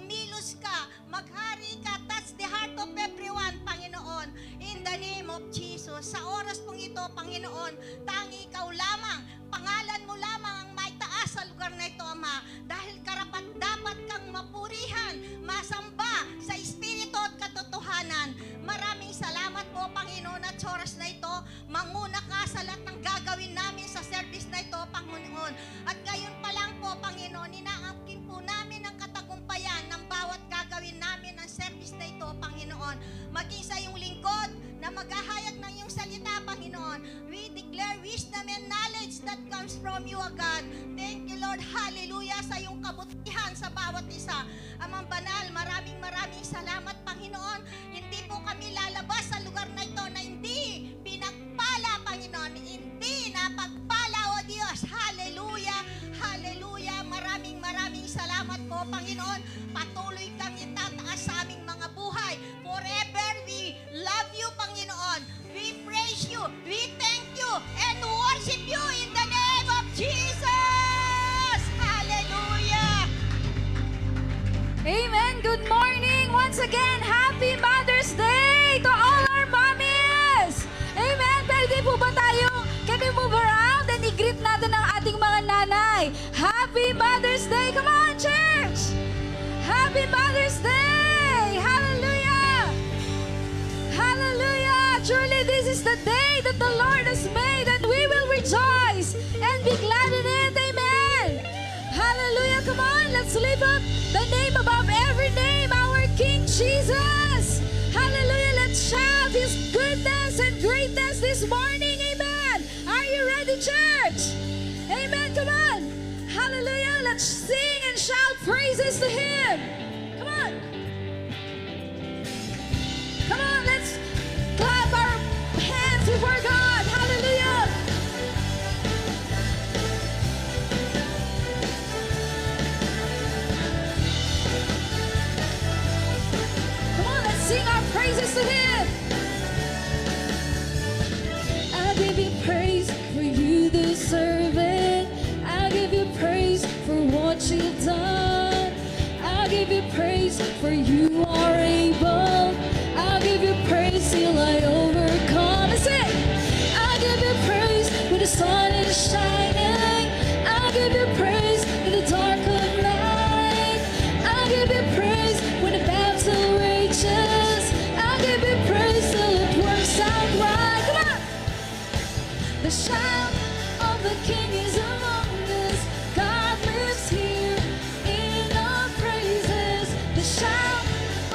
kumilos ka, maghari ka, touch the heart of everyone, Panginoon. In the name of Jesus, sa oras pong ito, Panginoon, tangi ikaw lamang, pangalan mo lamang ang maitaas sa lugar na ito, Ama. Dahil karapat dapat kang mapurihan, masamba sa Espiritu at katotohanan. Maraming salamat po, Panginoon, at sa oras na ito, manguna ka sa lahat ng gagawin namin sa service na ito, Panginoon. At ngayon pa lang po, Panginoon, inaangkin po namin ang katagumpayan ng bawat gagawin namin ng service na ito, Panginoon. Maging sa iyong lingkod na maghahayag ng iyong salita, Panginoon. We declare wisdom and knowledge that comes from you, O God. Thank you, Lord. Hallelujah sa iyong kabutihan sa bawat isa. Amang banal, maraming salamat, Panginoon. Hindi po kami lalabas sa lugar na ito na hindi pinagpala, Panginoon. Hindi napagpala, O Diyos. Hallelujah. Hallelujah. Maraming salamat po, Panginoon. Patuloy kang itataas sa aming mga buhay. Forever we love you, Panginoon. We praise you. We thank you and worship you in the name of Jesus. Hallelujah. Amen. Good morning. Once again, Happy Mother's Day to all our mommies. Amen. Pwede po ba tayo, can we move around and i-greet natin ang ating mga nanay? Happy Mother's Day. Come on, church. Happy Mother's Day. Hallelujah. Hallelujah. Truly, this is the day that the Lord has made, and we will rejoice and be glad in it. Amen. Hallelujah. Come on, let's lift up the name above every name, our King Jesus. Hallelujah. Let's shout His goodness and greatness this morning. Amen. Are you ready, church? Amen. Come on. Hallelujah. Let's sing and shout praises to Him. Come on. Come on. Let's clap our hands before God. Hallelujah. Come on. Let's sing our praises to Him. I give you praise for you deserve it. I give you praise for what you've done. I give you praise for you are able. I give you praise till I overcome. That's it. I give you praise when the sun is shining. I give you praise in the dark of night. I give you praise when the battle rages. I give you praise till it works out right. Come on. The shout of the King is among us. God lives here in our praises. The shout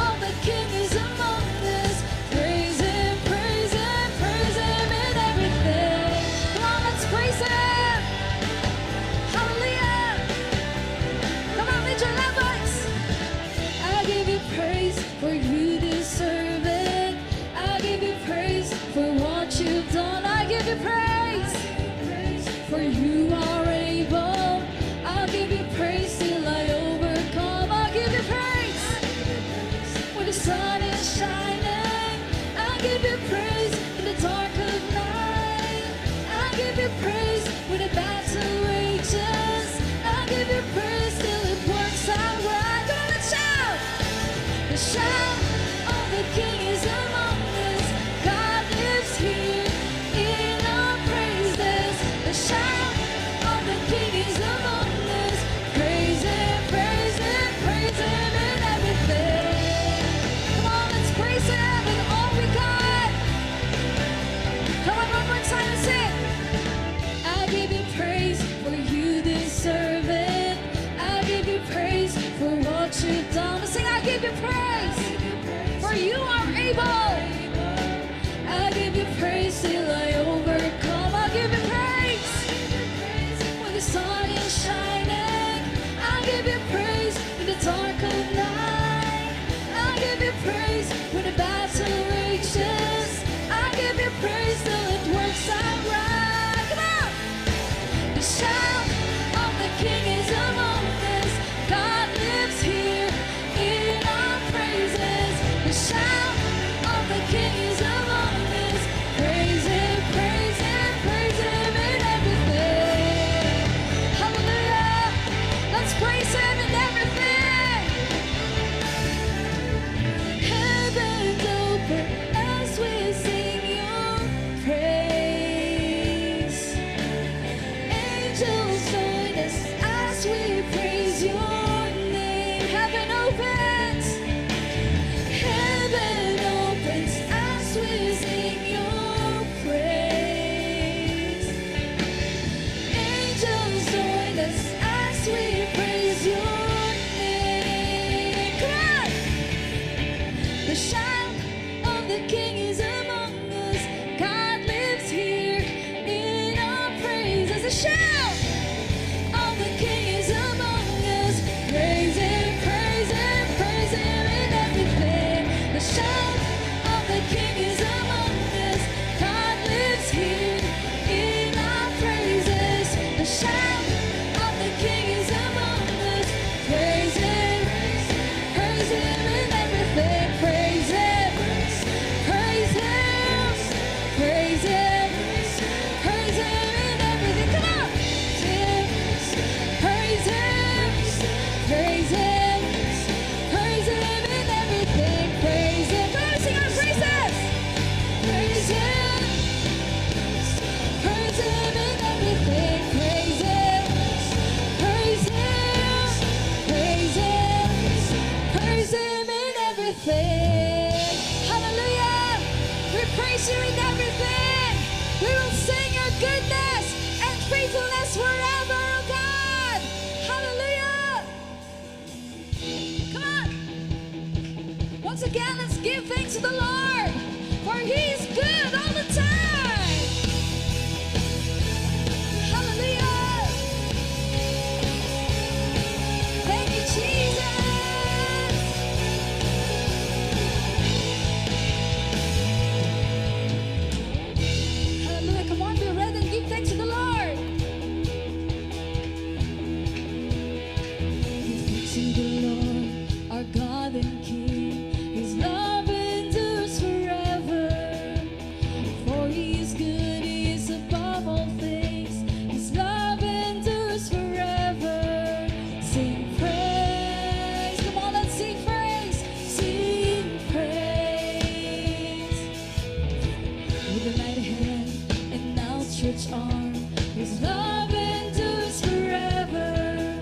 of the King is among us. Praise Him, praise Him, praise Him in everything. Come on, let's praise Him. Hallelujah. Come on, lift your loud voice. I give you praise for you deserve it. I give you praise for what you've done. I give you praise for you are able. I'll give you praise till I overcome. I'll give you praise when the sun is shining. I'll give you praise in the dark of night. I'll give you praise when the battle rages. I'll give you praise till it works out right. Come on, let's shout. The shout of the King is among us. God lives here in our praises. The shout of the King is among us. Praise Him, praise Him, praise Him in everything. Come on, let's praise Him with all we got. Come on, one more time and sing. I give you praise for you deserve it. I give you praise for what you've done. Sing, I give you praise for you are able. I give you praise till I overcome. I give you praise when the sun is shining. I give you praise in the dark of night. I give you praise when the battle rages. I give you praise till it works out right. Come on. The shout of the King is among us. God lives here in our praises. The shout praise you in everything. We will sing your goodness and faithfulness forever, oh God. Hallelujah. Come on. Once again, let's give thanks to the Lord, for He is good all the time. Hallelujah. Thank you, Jesus. Hallelujah. Come on, be ready and give thanks to the Lord. Give thanks to the Lord, our God and King. His love endures forever. For He is good, He is above all things. His love endures forever. Sing praise. Come on, let's sing praise. Sing praise. With a mighty hand and outstretched arm, His love endures forever.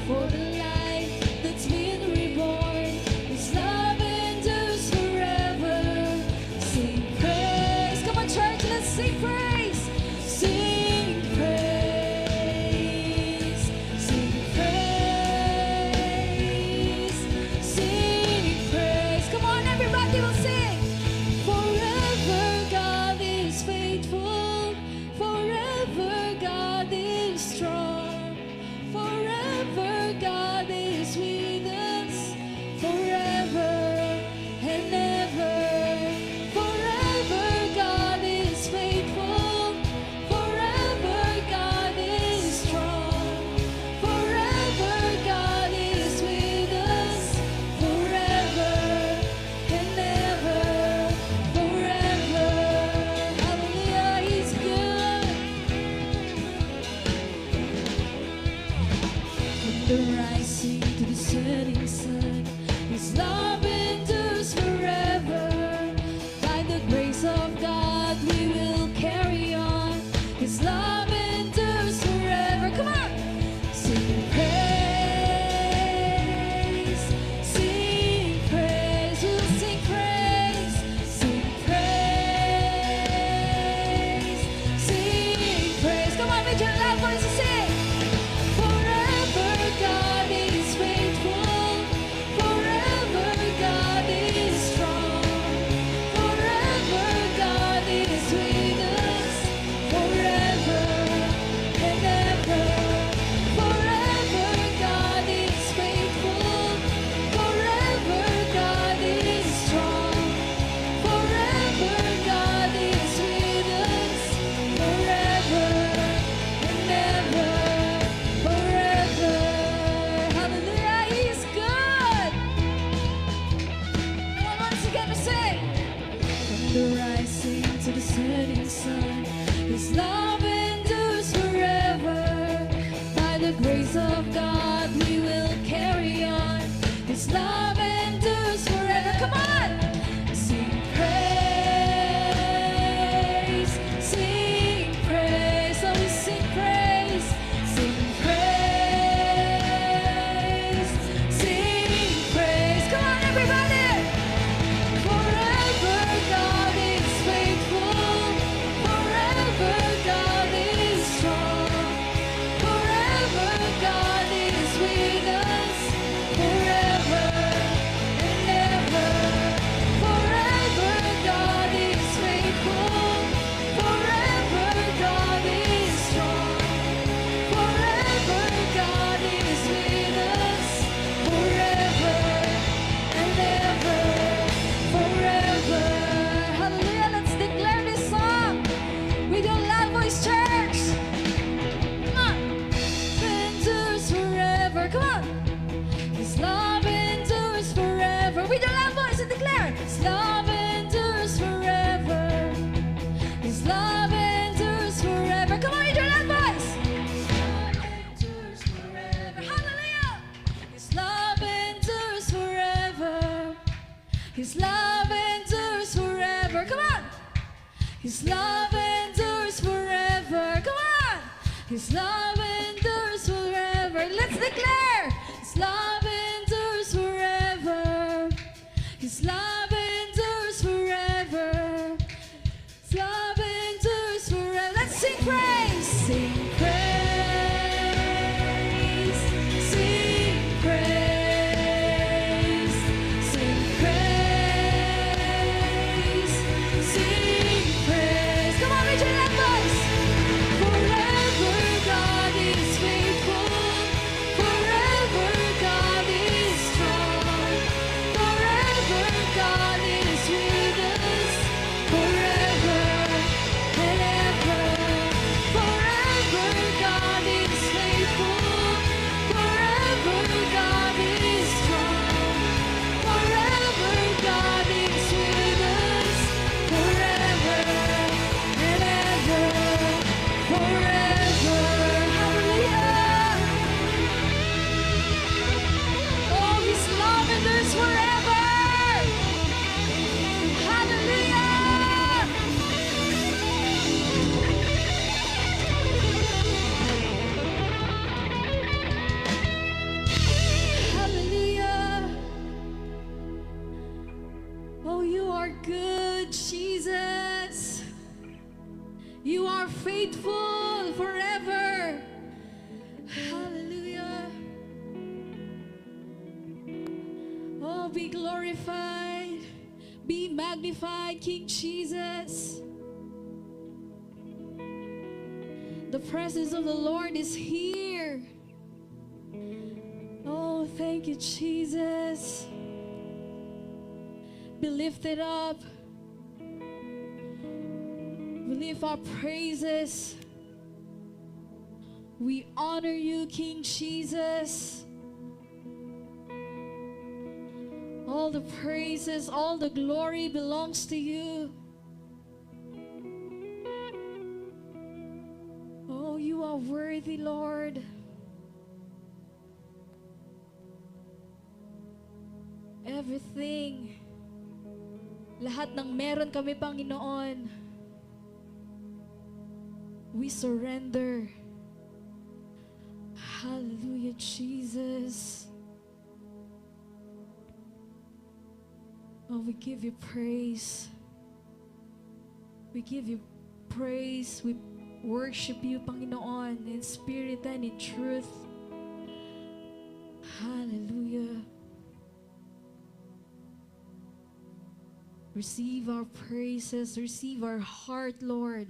For the life that's been reborn, His love endures forever. Sing praise. Come on, church, let's sing praise. Sing praise. Sing praise. Sing praise. Come on, everybody will sing. Forever God is faithful. Forever God is strong. Forever God is with us. Forever and ever. Forever God is faithful. Forever God is strong. Forever God is with us. Forever and ever. Forever. Hallelujah, He's good. From the rising to the setting sun, His love endures forever. By the grace of God, we will carry on. His love endures forever. Come on, sing praise, sing praise. We'll sing praise, sing praise, sing praise. Come on, make your loud voices sing. Forever God is faithful. Forever God is strong. Forever God is with us. Forever and ever. Forever God is faithful. Forever God is strong. Forever God is with us. Forever and ever. Forever. Hallelujah, He's good. Come on, once again, we sing. From the rising to the setting sun, His love endures forever. By the grace of God, we will carry on. His love endures forever. Come on, sing praise, sing praise. So we sing praise, sing praise, sing praise. Come on, everybody. Forever God is faithful. Forever God is strong. Forever God is with us. Forever and ever. Forever God is faithful. Forever God is strong. Forever God is with us. Forever and ever. Forever. Hallelujah. Let's declare this song with your loud voice, church. Come on. Endures forever. Come on. His love endures forever. With your loud voice and declare. His love endures forever. His love endures forever. Come on, with your loud voice. His love endures forever. Hallelujah. His love endures forever. His love endures forever. Come on. His love endures forever. Come on. His love endures forever. Let's declare. His love endures forever. His love endures forever. good, Jesus. You are faithful forever. Hallelujah. Oh, be glorified, be magnified, King Jesus. The presence of the Lord is here. Oh, thank you, Jesus. Be lifted up. We lift our praises. We honor you, King Jesus. All the praises, all the glory belongs to you. Oh, you are worthy, Lord. Everything, lahat ng meron kami, Panginoon, we surrender. Hallelujah, Jesus. Oh, we give you praise. We give you praise. We worship you, Panginoon, in spirit and in truth. Hallelujah. Receive our praises. Receive our heart, Lord,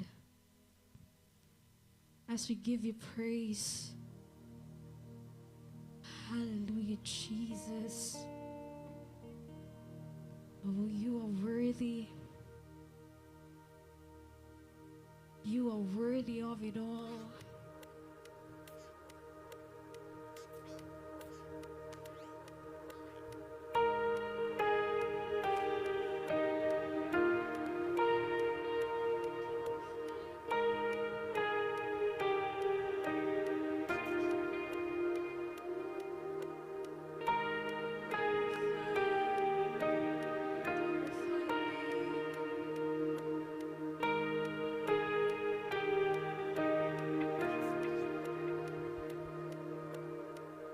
as we give you praise. Hallelujah, Jesus. Oh, you are worthy. You are worthy of it all.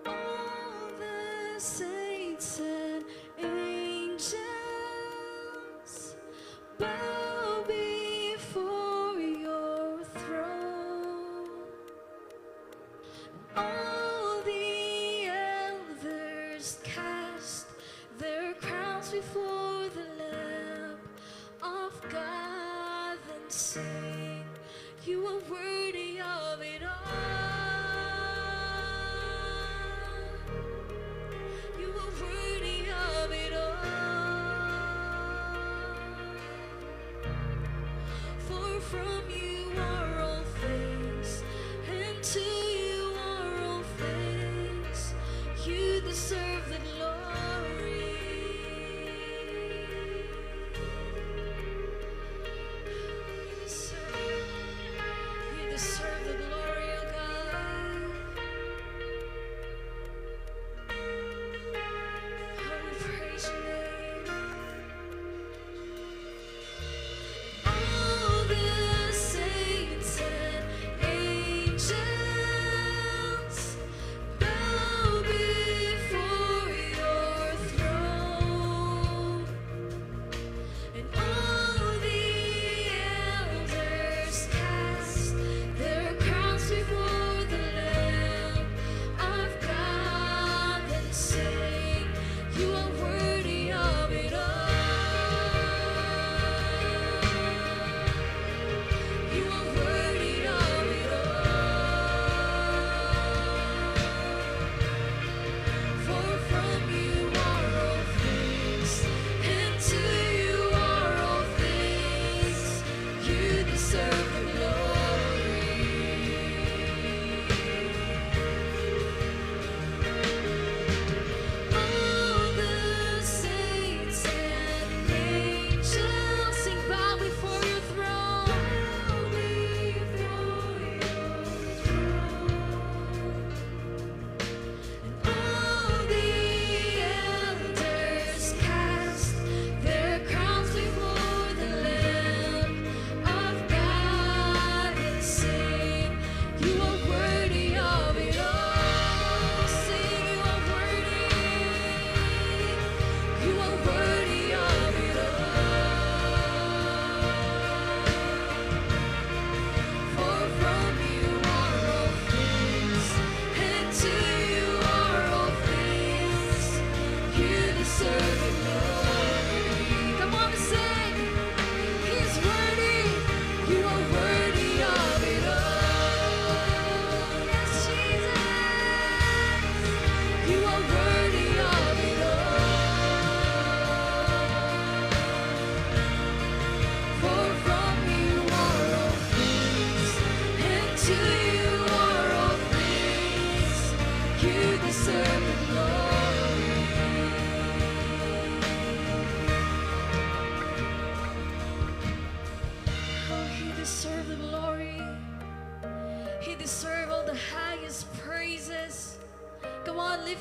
All the saints and angels bow before your throne. All the elders cast their crowns before the Lamb of God and sing, you are worthy of it all. You are worthy of it all. For from you are all things, and to you are all things. You deserve the glory. You deserve the glory, oh God. Oh, we praise your name. All the saints and angels bow before your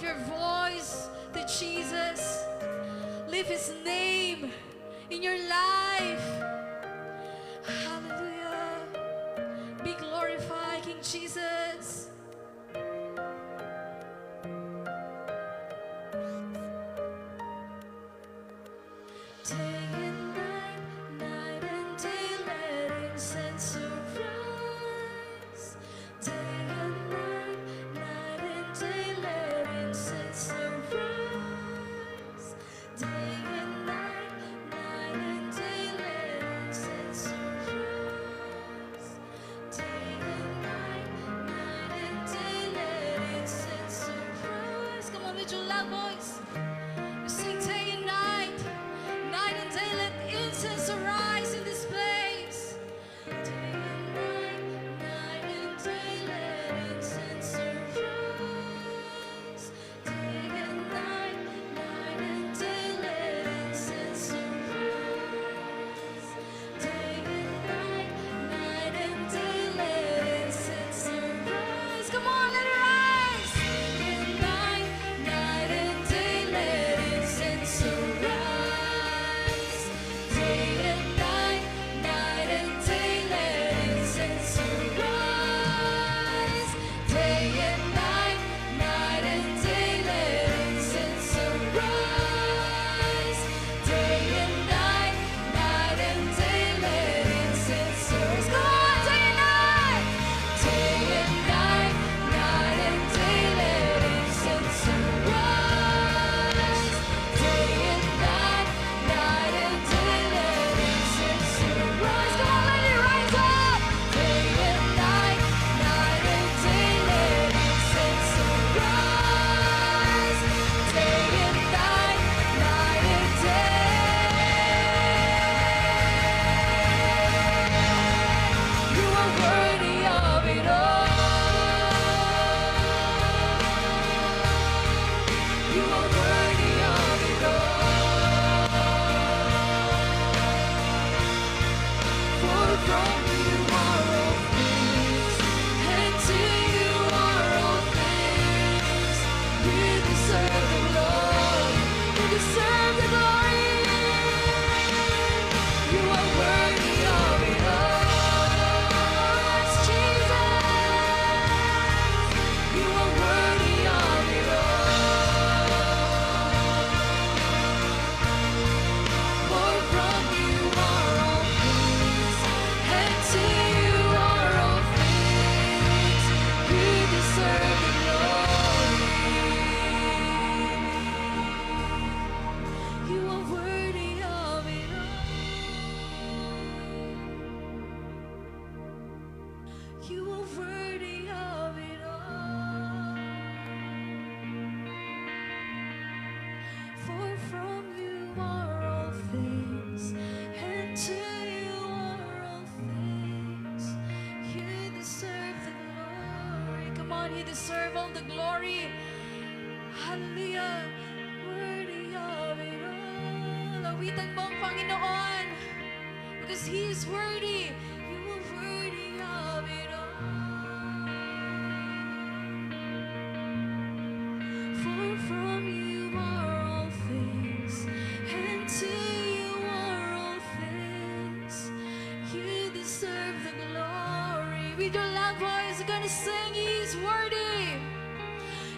lift your voice to Jesus. Lift His name in your life. Hallelujah. Be glorified, King Jesus. Day and night, night and day, let incense arise. Day and night, night and day, let incense arise. Day and night, night and day, let incense arise. Day and night, night and day, let incense arise. Come on, with your loud voice. You sing day and night. Night and day, let incense arise in this place. Day and night, night and day, let incense arise. Day and night, night and day, let incense arise. Day and night, night and day, let incense arise. Come on, let it rise. Day and night, night and day, let incense arise. Day and night, night and day, let incense arise. Day and night, night and day, let incense arise. Day and night, night and day, let incense arise. Come on, day and night. Day and night, night and day, let incense arise. Day and night, night and day, let incense arise. Come on, let it rise up. Day and night, night and day, let incense arise. Day and night, night and day. You are worthy of it all. You are worthy of it all. For from you are all things, and to you are all things. You deserve the glory. You deserve the glory. You are worthy of it all. It's Jesus. You are worthy of it all. For from you are all things, and to you are all things. You deserve the glory. You are worthy of it all. You are worthy of it all. For from you are all things, and to you are all things. You deserve the glory. Come on, you deserve all the glory. Hallelujah. Worthy of it all. Awitan mo ang Panginoon, because He is worthy. You are worthy of it all. For from you are all things, and to you are all things. You deserve the glory. With your loud voice, you're gonna sing, He is worthy.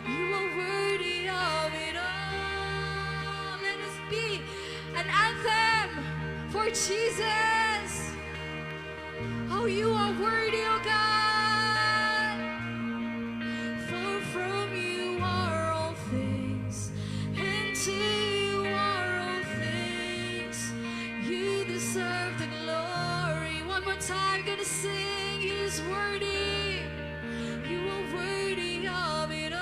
You are worthy of it all. Let us be an anthem for Jesus. Oh, you are worthy, oh God. For from you are all things, and to you are all things. You deserve the glory. One more time, gonna sing, He is worthy. You are worthy of it all.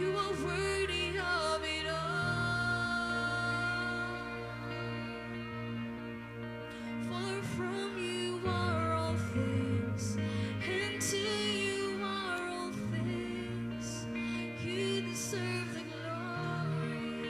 You are worthy of it all. For from you are all things, and to you are all things. You deserve the glory.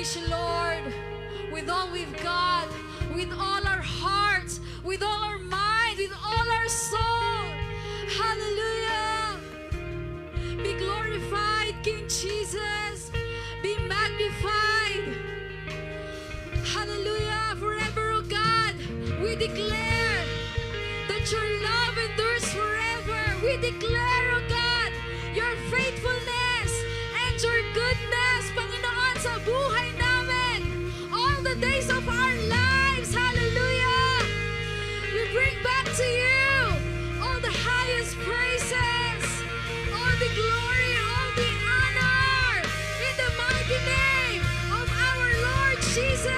praise you, Lord, with all we've got, with all our hearts, with all our mind, with all our soul. Hallelujah. Be glorified, King Jesus. Be magnified. Hallelujah. Forever, oh God, we declare that your love endures forever. We declare, oh God, your faithfulness and your goodness, Panginoon, sa buhay namin. All the days of our lives. Hallelujah. We bring back to you all the highest praises, all the glory, all the honor, in the mighty name of our Lord Jesus.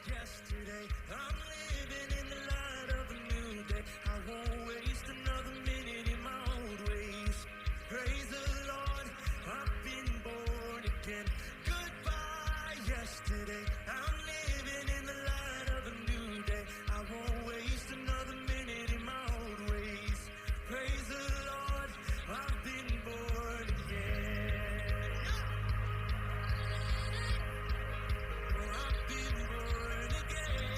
Yesterday, I'm living in the light of a new day. I won't waste another minute in my old ways. Praise the Lord, I've been born again. Goodbye, yesterday. I'm living in the light of a new day. I won't waste another minute in my old ways. Praise the Lord, I've been born again. I've been born again.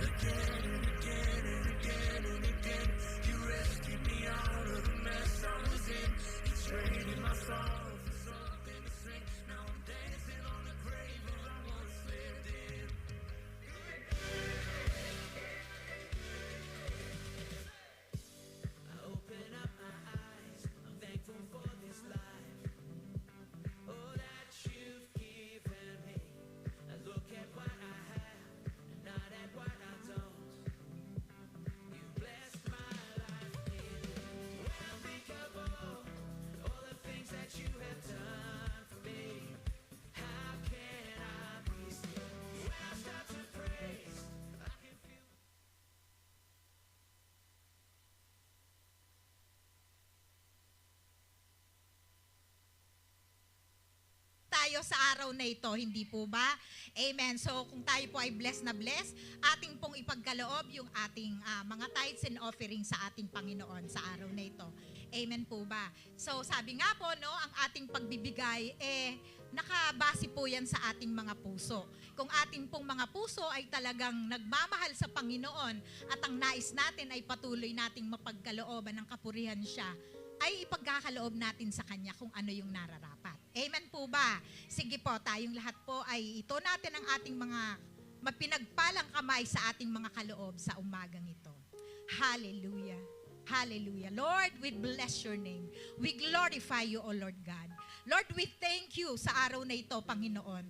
Again and again and again and again. You rescued me out of the mess I was in. You traded my sorrow for something to sing. Now I'm dancing on the grave of I once lived in. I open up my eyes. I'm thankful for this life. Oh, that you've given me. I look at what I have and not at what I don't. You blessed my life dearly. When I think of all the things that you have done for me, how can I be still? When I start to praise, I can feel. Tayo sa araw na ito, hindi po ba? Amen. So kung tayo po ay blessed na blessed, ating pong ipagkaloob yung ating mga tithes and offering sa ating Panginoon sa araw na ito. Amen po ba? So sabi nga po, no, ang ating pagbibigay, nakabase po yan sa ating mga puso. Kung ating pong mga puso ay talagang nagmamahal sa Panginoon at ang nais natin ay patuloy nating mapagkalooban ng kapurihan siya, ay ipagkakaloob natin sa Kanya kung ano yung nararapat. Amen po ba? Sige po, tayong lahat po ay ito natin ang ating mga mapinagpalang kamay sa ating mga kaloob sa umagang ito. Hallelujah. Hallelujah. Lord, we bless your name. We glorify you, O Lord God. Lord, we thank you sa araw na ito, Panginoon.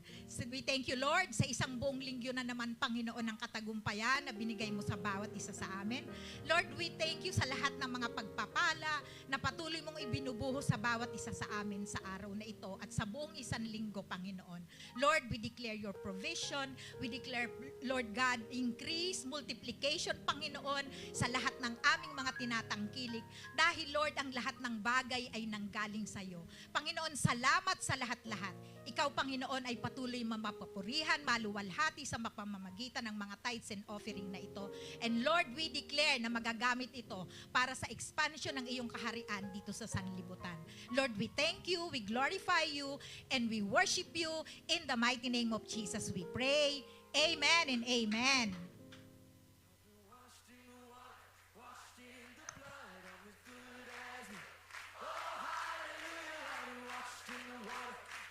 We thank you, Lord, sa isang buong linggo na naman, Panginoon, ng katagumpayan na binigay mo sa bawat isa sa amin. Lord, we thank you sa lahat ng mga pagpapala na patuloy mong ibinubuhos sa bawat isa sa amin sa araw na ito at sa buong isang linggo, Panginoon. Lord, we declare your provision. We declare, Lord God, increase, multiplication, Panginoon, sa lahat ng aming mga tinatangkilik. Dahil, Lord, ang lahat ng bagay ay nanggaling sa iyo. Panginoon, salamat sa lahat-lahat. Ikaw, Panginoon, ay patuloy mapapurihan, maluwalhati sa mapamamagitan ng mga tithes and offering na ito. And Lord, we declare na magagamit ito para sa expansion ng iyong kaharian dito sa sanlibutan. Lord, we thank you, we glorify you, and we worship you. In the mighty name of Jesus we pray. Amen and amen.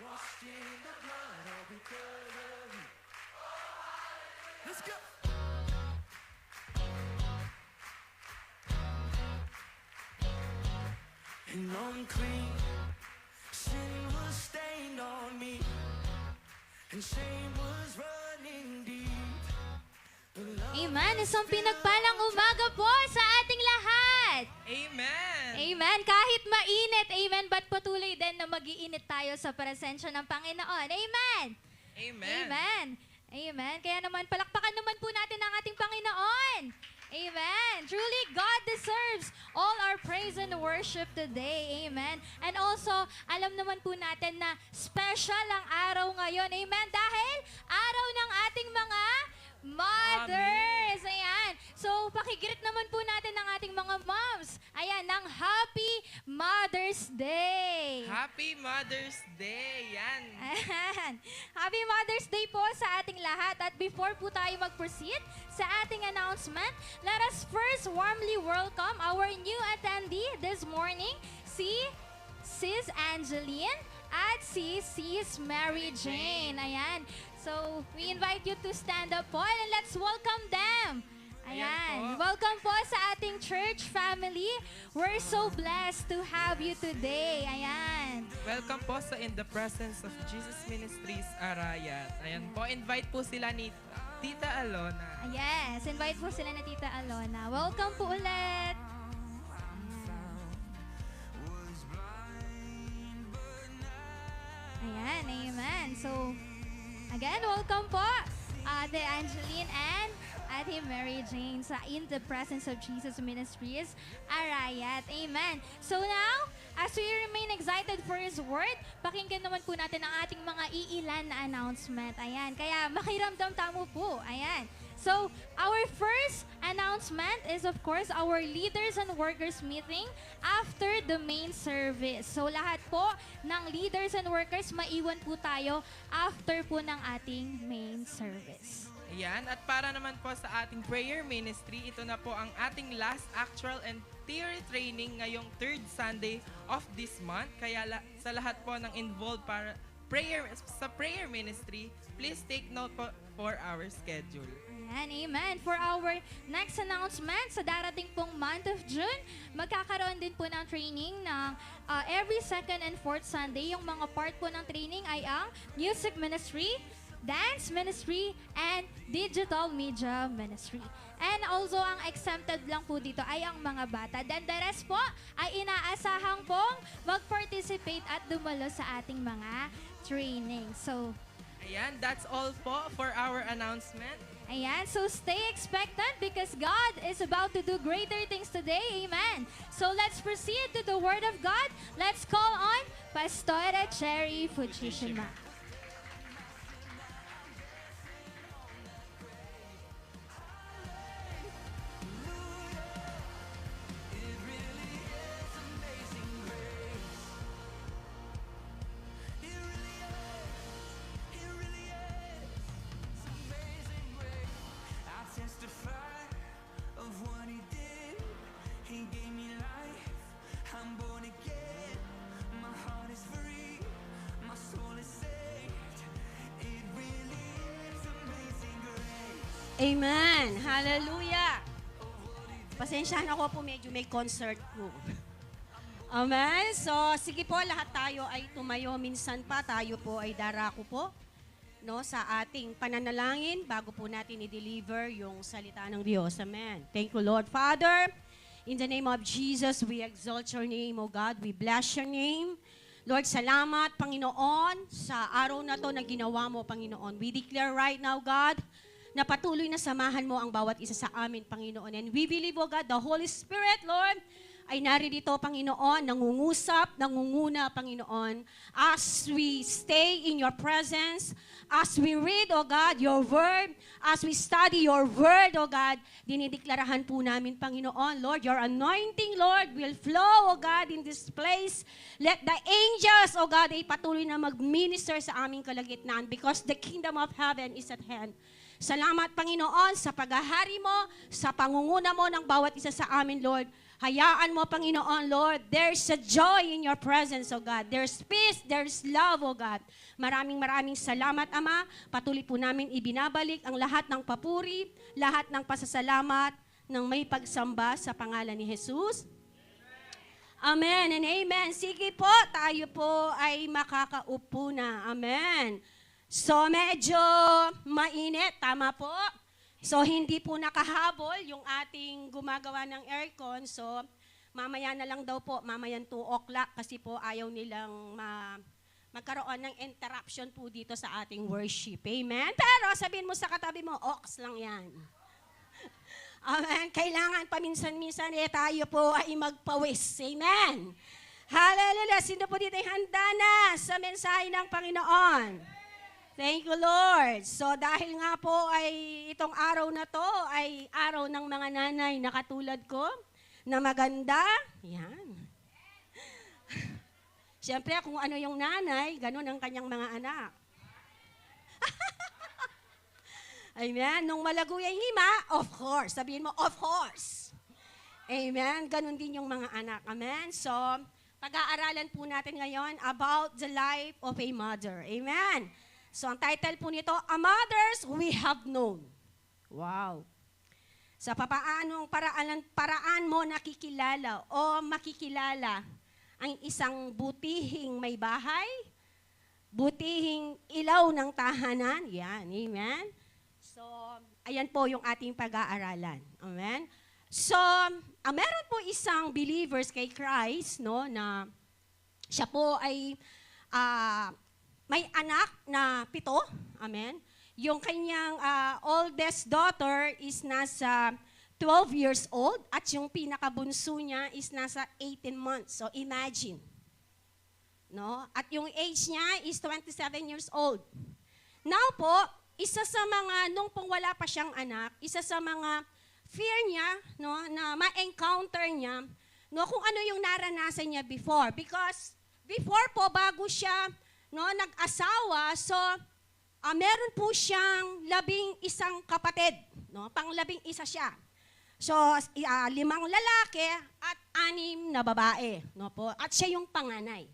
Washed in the blood, all because of you. Let's go. And unclean, sin was stained on me, and shame was running deep. Amen. Isang pinagpalang umaga po sa ating lahat. Amen. Amen. Kahit mainit, amen, ba't patuloy din na mag-iinit tayo sa presensya ng Panginoon? Amen. Amen. Amen. Amen. Kaya naman, palakpakan naman po natin ang ating Panginoon. Amen. Truly, God deserves all our praise and worship today. Amen. And also, alam naman po natin na special ang araw ngayon. Amen. Dahil araw ng ating mga mothers. Ayan. So, pakigreet naman po natin ang ating mga moms. Ayan, ng Happy Mother's Day. Happy Mother's Day. Yan. Ayan. Happy Mother's Day po sa ating lahat. At before po tayo mag-proceed sa ating announcement, let us first warmly welcome our new attendee this morning, si Sis Angeline at si Sis Mary Jane. Ayan. So, we invite you to stand up po and let's welcome them. Ayan Ayan. po. Welcome po sa ating church family. We're so blessed to have you today. Ayan. Welcome po sa In the Presence of Jesus Ministries Arayat. Ayan po, invite po sila ni Tita Alona. Yes, invite po sila na Tita Alona. Welcome po ulit. Ayan, amen. So, again, welcome po, Ate Angeline and Ate Mary Jane sa In the Presence of Jesus Ministries, Arayat. Amen. So now, as we remain excited for His Word, pakinggan naman po natin ang ating mga iilan na announcement. Ayan. Kaya makiramdam tamo po. Ayan. So, our first announcement is of course our leaders and workers meeting after the main service. So, lahat po ng leaders and workers maiwan po tayo after po ng ating main service. Ayan, at para naman po sa ating prayer ministry, ito na po ang ating last actual and theory training ngayong third Sunday of this month. Kaya sa lahat po ng involved para sa prayer ministry, please take note po for our schedule. Ayan, amen. For our next announcement, sa darating pong month of June, magkakaroon din po ng training ng every second and fourth Sunday. Yung mga part po ng training ay ang music ministry, dance ministry, and digital media ministry. And also, ang exempted lang po dito ay ang mga bata. Then the rest po ay inaasahang pong mag-participate at dumalo sa ating mga training. So, Ayan, that's all po for our announcement. ayan, so stay expectant because God is about to do greater things today. Amen. So let's proceed to the Word of God. Let's call on Pastora Cherry Fujishima. Testify of what He did. He gave me life. I'm born again. My heart is free. My soul is saved. It really is amazing grace. Amen. Hallelujah. Pasensyahan ako po, medyo may concert po. Amen. So, sige po, lahat tayo ay tumayo. Minsan pa tayo po ay darako po, no, sa ating pananalangin bago po natin i-deliver yung salita ng Diyos. Amen. Thank you, Lord. Father, in the name of Jesus, we exalt your name, O God. We bless your name. Lord, salamat, Panginoon, sa araw na to na ginawa mo, Panginoon. We declare right now, God, na patuloy na samahan mo ang bawat isa sa amin, Panginoon. And we believe, O God, the Holy Spirit, Lord, ay naririto, Panginoon, nangungusap, nangunguna, Panginoon, as we stay in your presence, as we read, O God, your word, as we study your word, O God, dinideklarahan po namin, Panginoon, Lord, your anointing, Lord, will flow, O God, in this place. Let the angels, O God, ay patuloy na mag-minister sa aming kalagitnaan because the kingdom of heaven is at hand. Salamat, Panginoon, sa paghahari mo, sa pangunguna mo ng bawat isa sa amin, Lord. Hayaan mo, Panginoon, Lord, there's a joy in your presence, O God. There's peace, there's love, O God. Maraming salamat, Ama. Patuloy po namin ibinabalik ang lahat ng papuri, lahat ng pasasalamat ng may pagsamba sa pangalan ni Jesus. Amen and amen. Sige po, tayo po ay makakaupo na. Amen. So, medyo mainit, tama po? So, hindi po nakahabol yung ating gumagawa ng aircon. So, mamaya na lang daw po, mamayang 2 o'clock kasi po ayaw nilang magkaroon ng interruption po dito sa ating worship. Amen? Pero sabihin mo sa katabi mo, ox lang yan. Amen? Kailangan paminsan-minsan tayo po ay magpawis. Amen? Hallelujah! Sino po dito ay handa na sa mensahe ng Panginoon? Thank you, Lord. So dahil nga po ay itong araw na to ay araw ng mga nanay na katulad ko, na maganda, yan. Siyempre, kung ano yung nanay, ganun ang kanyang mga anak. Amen. Nung malago yung hima, of course. Sabihin mo, of course. Amen. Ganun din yung mga anak. Amen. So, pag-aaralan po natin ngayon about the life of a mother. Amen. So, ang title po nito, A Mothers We Have Known. Wow. Sa papaanong paraan mo nakikilala o makikilala ang isang butihing may bahay, butihing ilaw ng tahanan. Yan, amen. So, ayan po yung ating pag-aaralan. Amen. So, meron po isang believers kay Christ, no, na siya po ay may anak na 7, amen. Yung kanyang oldest daughter is nasa 12 years old at yung pinakabunso niya is nasa 18 months. So imagine. No? At yung age niya is 27 years old. Now po, isa sa mga, nung pong wala pa siyang anak, isa sa mga fear niya, no, na ma-encounter niya, no, kung ano yung naranasan niya before. Because before po, bago siya nag-asawa, so meron po siyang 11 kapatid, no? Pang-11 siya. So 5 lalaki at 6 na babae, no po? At siya yung panganay.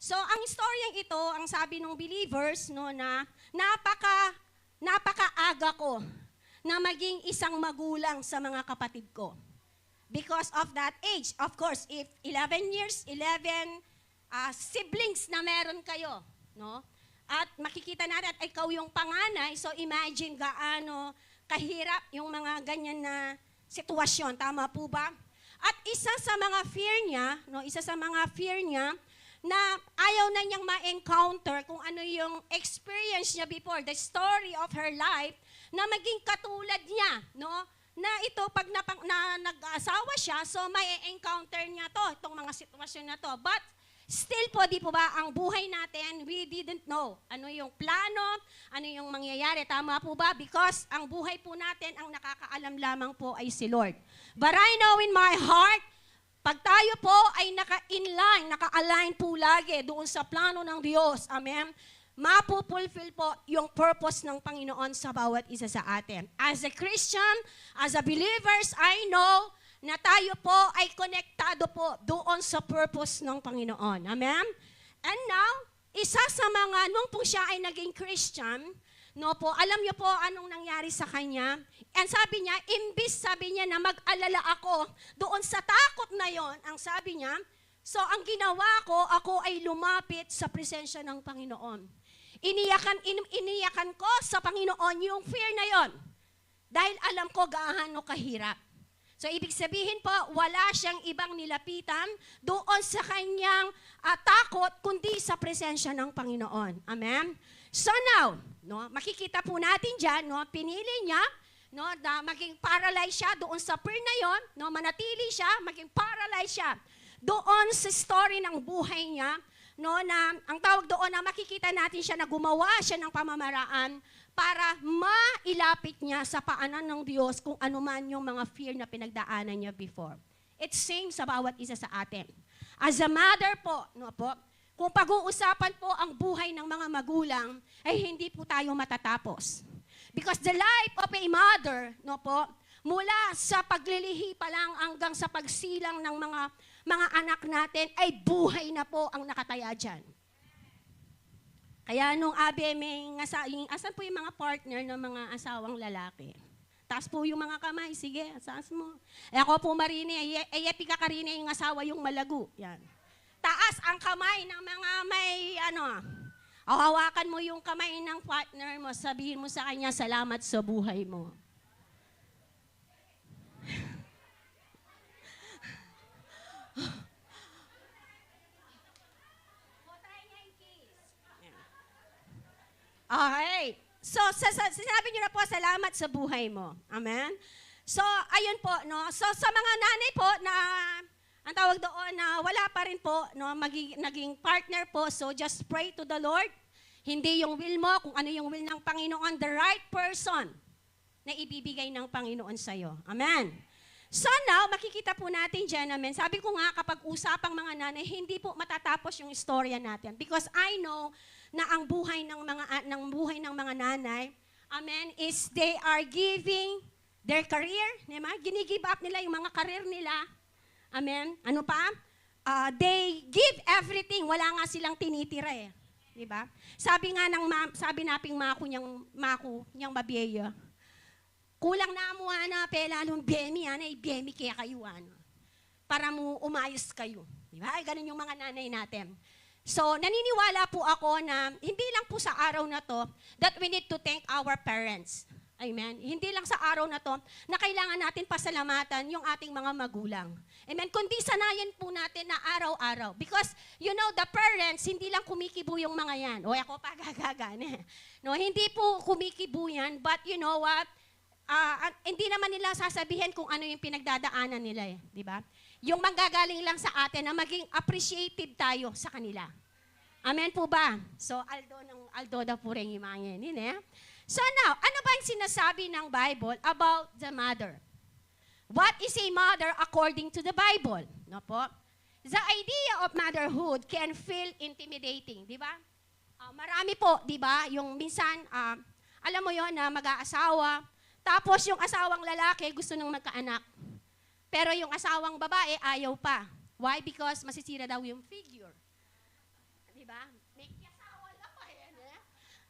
So ang istoryang ito, ang sabi ng believers, no, na napakaaga ko na maging isang magulang sa mga kapatid ko. Because of that age, of course, if 11 years, 11 siblings na meron kayo, no? At makikita natin at ikaw yung panganay, so imagine gaano kahirap yung mga ganyan na sitwasyon, tama po ba? At isa sa mga fear niya, na ayaw na niyang ma-encounter kung ano yung experience niya before, the story of her life, na maging katulad niya, no? Na ito, pag nag-asawa siya, so may encounter niya to, itong mga sitwasyon na to. But still po, di po ba, ang buhay natin, we didn't know ano yung plano, ano yung mangyayari. Tama po ba? Because ang buhay po natin, ang nakakaalam lamang po ay si Lord. But I know in my heart, pag tayo po ay naka-inline, naka-align po lagi doon sa plano ng Diyos, amen, mapupulfill po yung purpose ng Panginoon sa bawat isa sa atin. As a Christian, as a believers, I know na tayo po ay konektado po doon sa purpose ng Panginoon. Amen? And now, isa sa mga, nung po siya ay naging Christian, no po, alam niyo po anong nangyari sa kanya? And sabi niya, imbis sabi niya na mag-alala ako doon sa takot na yon, ang sabi niya, so ang ginawa ko, ako ay lumapit sa presensya ng Panginoon. Iniyakan ko sa Panginoon yung fear na yon. Dahil alam ko gaano kahirap. So, ibig sabihin po, wala siyang ibang nilapitan doon sa kanyang takot, kundi sa presensya ng Panginoon. Amen? So now, no, makikita po natin dyan, no, pinili niya, no, na maging paralyzed siya doon sa prayer na yon, no, manatili siya, maging paralyzed siya. Doon sa story ng buhay niya, no, na ang tawag doon na makikita natin siya na gumawa siya ng pamamaraan para mailapit niya sa paanan ng Diyos kung ano man yung mga fear na pinagdaanan niya before. It's same sa bawat isa sa atin. As a mother po, no po, kung pag-uusapan po ang buhay ng mga magulang, ay hindi po tayo matatapos. Because the life of a mother, no po, mula sa paglilihi pa lang hanggang sa pagsilang ng mga anak natin, ay buhay na po ang nakataya dyan. Kaya nung asan po yung mga partner ng mga asawang lalaki? Taas po yung mga kamay, sige, asaas mo. Ako po Marine, pika ka rin yung asawa yung malago. Yan. Taas ang kamay ng mga may, hawakan mo yung kamay ng partner mo, sabihin mo sa kanya, salamat sa buhay mo. So, sinabi niyo na po, salamat sa buhay mo. Amen? So, ayun po, no? So, sa mga nanay po na, ang tawag doon na wala pa rin po, no, naging partner po, so just pray to the Lord. Hindi yung will mo, kung ano yung will ng Panginoon, the right person na ibibigay ng Panginoon sa'yo. Amen? So now, makikita po natin dyan, amen. Sabi ko nga, kapag usapang mga nanay, hindi po matatapos yung istorya natin. Because I know na ang buhay ng mga nanay, amen, is they are giving their career, diba? Ginigive up nila yung mga career nila. Amen? Ano pa? They give everything. Wala nga silang tinitira eh. Diba? Sabi naping mako niyang babiya, kulang na mo na pela nung bemi, bemi kaya kayo, para mo umayos kayo. Diba? Ay, ganun yung mga nanay natin. So, naniniwala po ako na hindi lang po sa araw na to that we need to thank our parents. Amen? Hindi lang sa araw na to na kailangan natin pasalamatan yung ating mga magulang. Amen? Kundi sanayan po natin na araw-araw. Because, you know, the parents, hindi lang kumikibo yung mga yan. O, ako pa gagagana. No, hindi po kumikibo yan, but you know what? Hindi naman nila sasabihin kung ano yung pinagdadaanan nila. Di ba? Yung manggagaling lang sa atin na maging appreciative tayo sa kanila. Amen po ba? So, Aldo daw po rin yung mga yan. So now, ano ba yung sinasabi ng Bible about the mother? What is a mother according to the Bible? No po? The idea of motherhood can feel intimidating, di ba? Marami po, di ba? Yung minsan, alam mo yon na mag-aasawa, tapos yung asawang lalaki gusto nang magkaanak. Pero yung asawang babae ayaw pa. Why? Because masisira daw yung figure. Di ba? May asawa lang pa yan, eh?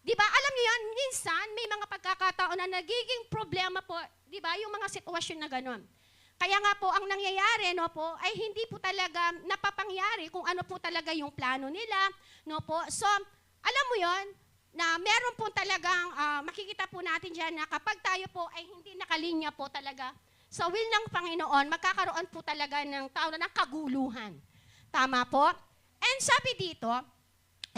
Di ba? Alam niyo yan, minsan may mga pagkakataon na nagiging problema po, di ba? Yung mga sitwasyon na gano'n. Kaya nga po, ang nangyayari, no po, ay hindi po talaga napapangyari kung ano po talaga yung plano nila, no po. So, alam mo yon na meron po talagang, makikita po natin dyan na kapag tayo po ay hindi nakalinya po talaga sa will ng Panginoon, magkakaroon po talaga ng tao ng kaguluhan. Tama po? And sabi dito,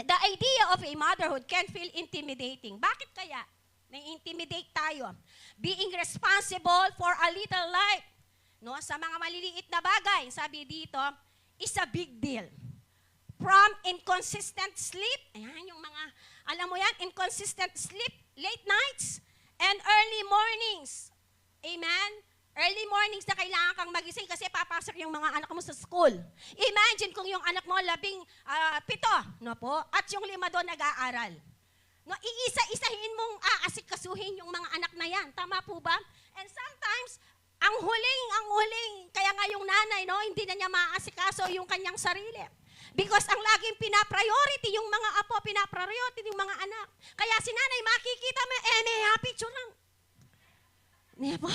the idea of a motherhood can feel intimidating. Bakit kaya? Na-intimidate tayo. Being responsible for a little life. No, sa mga maliliit na bagay, sabi dito, is a big deal. From inconsistent sleep, ayan yung mga, alam mo yan, inconsistent sleep, late nights, and early mornings. Amen? Early mornings na kailangan kang magising kasi papasok yung mga anak mo sa school. Imagine kung yung anak mo 7, no po, at yung 5 doon nag-aaral. No, iisa-isahin mong aasikasuhin yung mga anak na yan. Tama po ba? And sometimes, ang huling, kaya nga yung nanay, no, hindi na niya maaasikaso yung kanyang sarili. Because ang laging pinapriority yung mga apo, pinapriority yung mga anak. Kaya si nanay, makikita mo, may picture lang. Diba?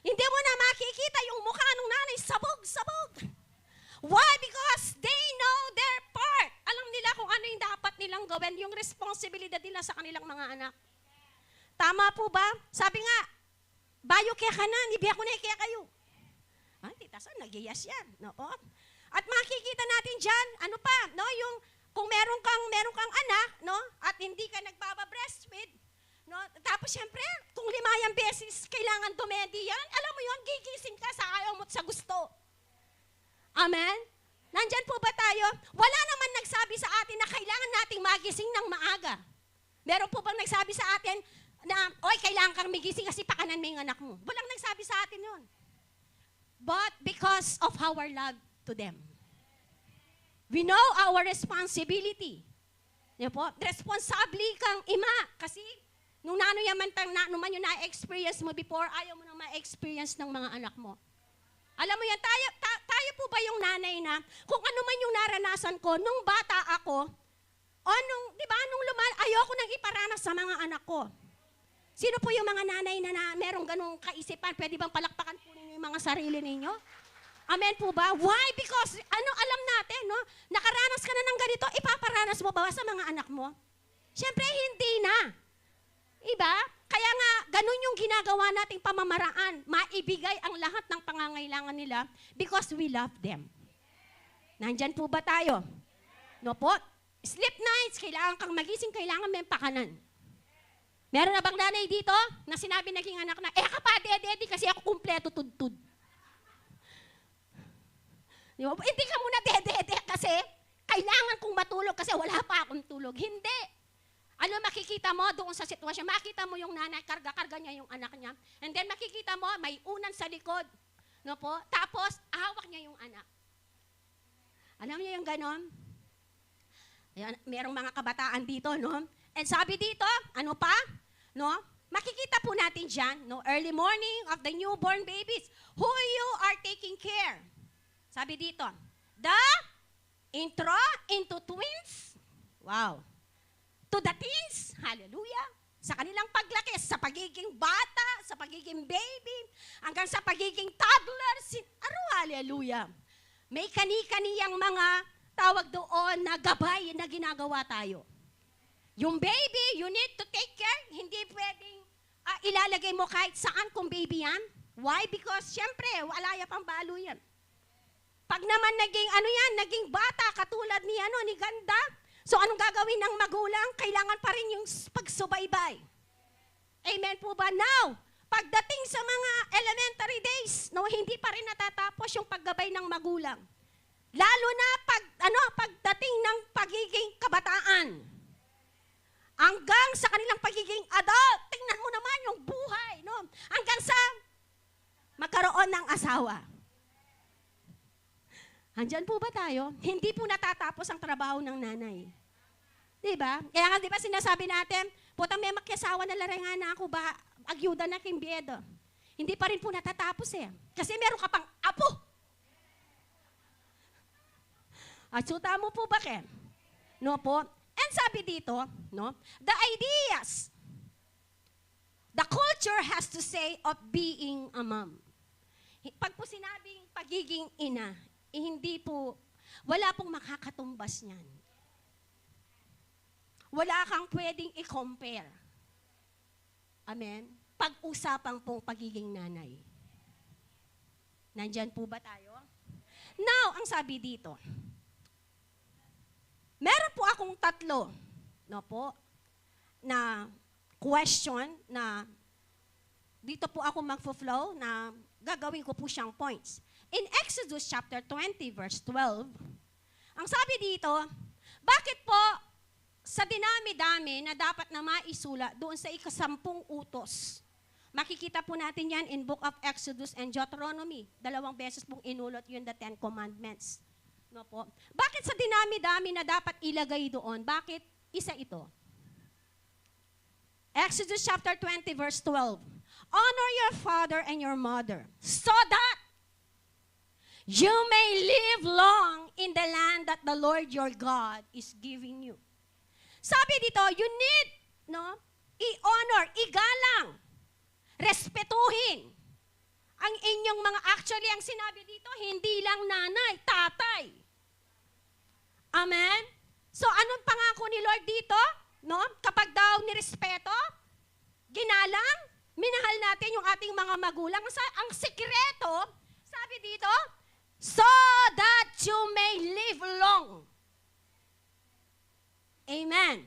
Hindi mo na makikita yung mukha ng nanay, sabog. Why? Because they know their part. Alam nila kung ano yung dapat nilang gawin, yung responsibilidad nila sa kanilang mga anak. Tama po ba? Sabi nga, bayo kaya ka na, nibi ako na kaya kayo. Ay, tita Son, nag-yes yan. No? At makikita natin dyan, ano pa, no? Yung, kung meron kang anak, no? At hindi ka nagbaba-breastfeed, no? Tapos syempre, kung 5 beses kailangan dumedi yan, alam mo yun, gigising ka sa ayaw mo at sa gusto. Amen? Nandyan po ba tayo? Wala naman nagsabi sa atin na kailangan nating magising ng maaga. Meron po bang nagsabi sa atin na, oy, kailangan kang magising kasi pakanan mo yung anak mo. Walang nagsabi sa atin yun. But because of our love to them. We know our responsibility. Yan po, responsable kang ima. Kasi, nung naman yung na-experience mo before, ayaw mo nang ma-experience ng mga anak mo. Alam mo yan, tayo po ba yung nanay na, kung ano man yung naranasan ko, nung bata ako, di ba, ayoko nang iparanas sa mga anak ko. Sino po yung mga nanay na merong ganong kaisipan? Pwede bang palakpakan po ninyo yung mga sarili ninyo? Amen po ba? Why? Because, alam natin, no? Nakaranas ka na ng ganito, ipaparanas mo ba sa mga anak mo? Siyempre, hindi na. Iba? Kaya nga, ganun yung ginagawa nating pamamaraan. Maibigay ang lahat ng pangangailangan nila because we love them. Nandyan po ba tayo? No po? Sleep nights, kailangan kang magising, kailangan may pakanan. Meron na bang nanay dito na sinabi naging anak na, ka pa, dede, kasi ako kumpleto tudtud. Di ba? Hindi ka muna dede kasi kailangan kong matulog kasi wala pa akong tulog. Hindi. Ano makikita mo doon sa sitwasyon? Makita mo yung nanay, karga-karga niya yung anak niya. And then makikita mo, may unan sa likod. No po? Tapos, ahawak niya yung anak. Alam niyo yung ganon? Ayan, merong mga kabataan dito, no? And sabi dito, ano pa? No? Makikita po natin dyan, no? Early morning of the newborn babies, who you are taking care. Sabi dito, the intro into twins. Wow. To the teens, hallelujah. Sa kanilang paglaki, sa pagiging bata, sa pagiging baby, hanggang sa pagiging toddler, hallelujah. May kani-kaniyang mga tawag doon na gabay na ginagawa tayo. Yung baby, you need to take care. Hindi pwedeng ilalagay mo kahit saan kung baby yan. Why? Because, syempre, walaya pang balo yan. Pag naman naging bata, katulad ni Ganda, so anong gagawin ng magulang? Kailangan pa rin yung pagsubaybay. Amen po ba? Now, pagdating sa mga elementary days, no, hindi pa rin natatapos yung paggabay ng magulang. Lalo na pagdating ng pagiging kabataan. Hanggang sa kanilang pagiging adult, tingnan mo naman yung buhay, no? Hanggang sa magkaroon ng asawa. Andyan po ba tayo? Hindi po natatapos ang trabaho ng nanay. Diba? Kaya nga, diba sinasabi natin, putang may makyasawa na larangan na ako, agyuda na kimbiedo. Hindi pa rin po natatapos eh. Kasi meron ka pang apo. At suta mo po ba, Ken? No po? And sabi dito, no, the ideas, the culture has to say of being a mom. Pag po sinabing pagiging ina, hindi po, wala pong makakatumbas niyan. Wala kang pwedeng i-compare. Amen? Pag-usapang pong pagiging nanay. Nandyan po ba tayo? Now, ang sabi dito, meron po akong 3, no po, na question na dito po ako magfo-flow na gagawin ko po siyang points. In Exodus chapter 20 verse 12, ang sabi dito, bakit po sa dinami-dami na dapat na maisula doon sa ika-10 utos? Makikita po natin yan in Book of Exodus and Deuteronomy. 2 beses pong inulot yun, the 10 Commandments. No po. Bakit sa dinami-dami na dapat ilagay doon? Bakit isa ito? Exodus chapter 20 verse 12. Honor your father and your mother so that you may live long in the land that the Lord your God is giving you. Sabi dito, you need, no, i-honor, igalang, respetuhin ang inyong mga, actually, ang sinabi dito, hindi lang nanay, tatay. Amen? So, anong pangako ni Lord dito? No? Kapag daw nirespeto, ginalang, minahal natin yung ating mga magulang. Ang sikreto, sabi dito, so that you may live long. Amen.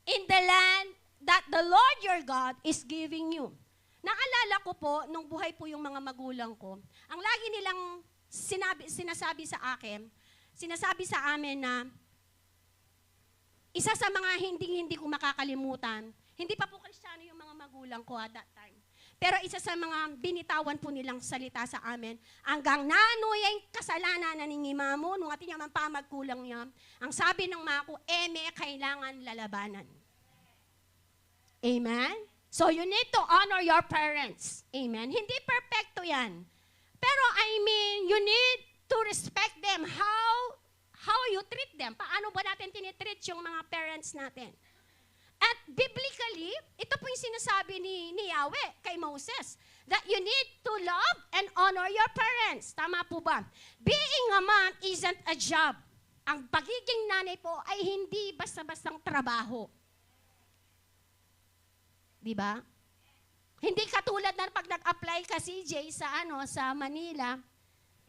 In the land that the Lord your God is giving you. Naalala ko po, nung buhay po yung mga magulang ko, ang lagi nilang sinasabi sa amin na isa sa mga hindi ko makakalimutan, hindi pa po Kristiyano yung mga magulang ko at that time. Pero isa sa mga binitawan po nilang salita sa amin, hanggang nanoy ay kasalanan na ningima mo, nung ating naman pamagkulang niya, ang sabi ng mga ko, may kailangan lalabanan. Amen? So you need to honor your parents. Amen? Hindi perfecto yan. Pero you need to respect them. How you treat them. Paano ba natin tinitreat yung mga parents natin? At biblically, ito po yung sinasabi ni Yahweh kay Moses, that you need to love and honor your parents. Tama po ba? Being a mom isn't a job. Ang pagiging nanay po ay hindi basta-bastang trabaho. Di ba? Hindi katulad na pag nag-apply ka CJ sa Manila,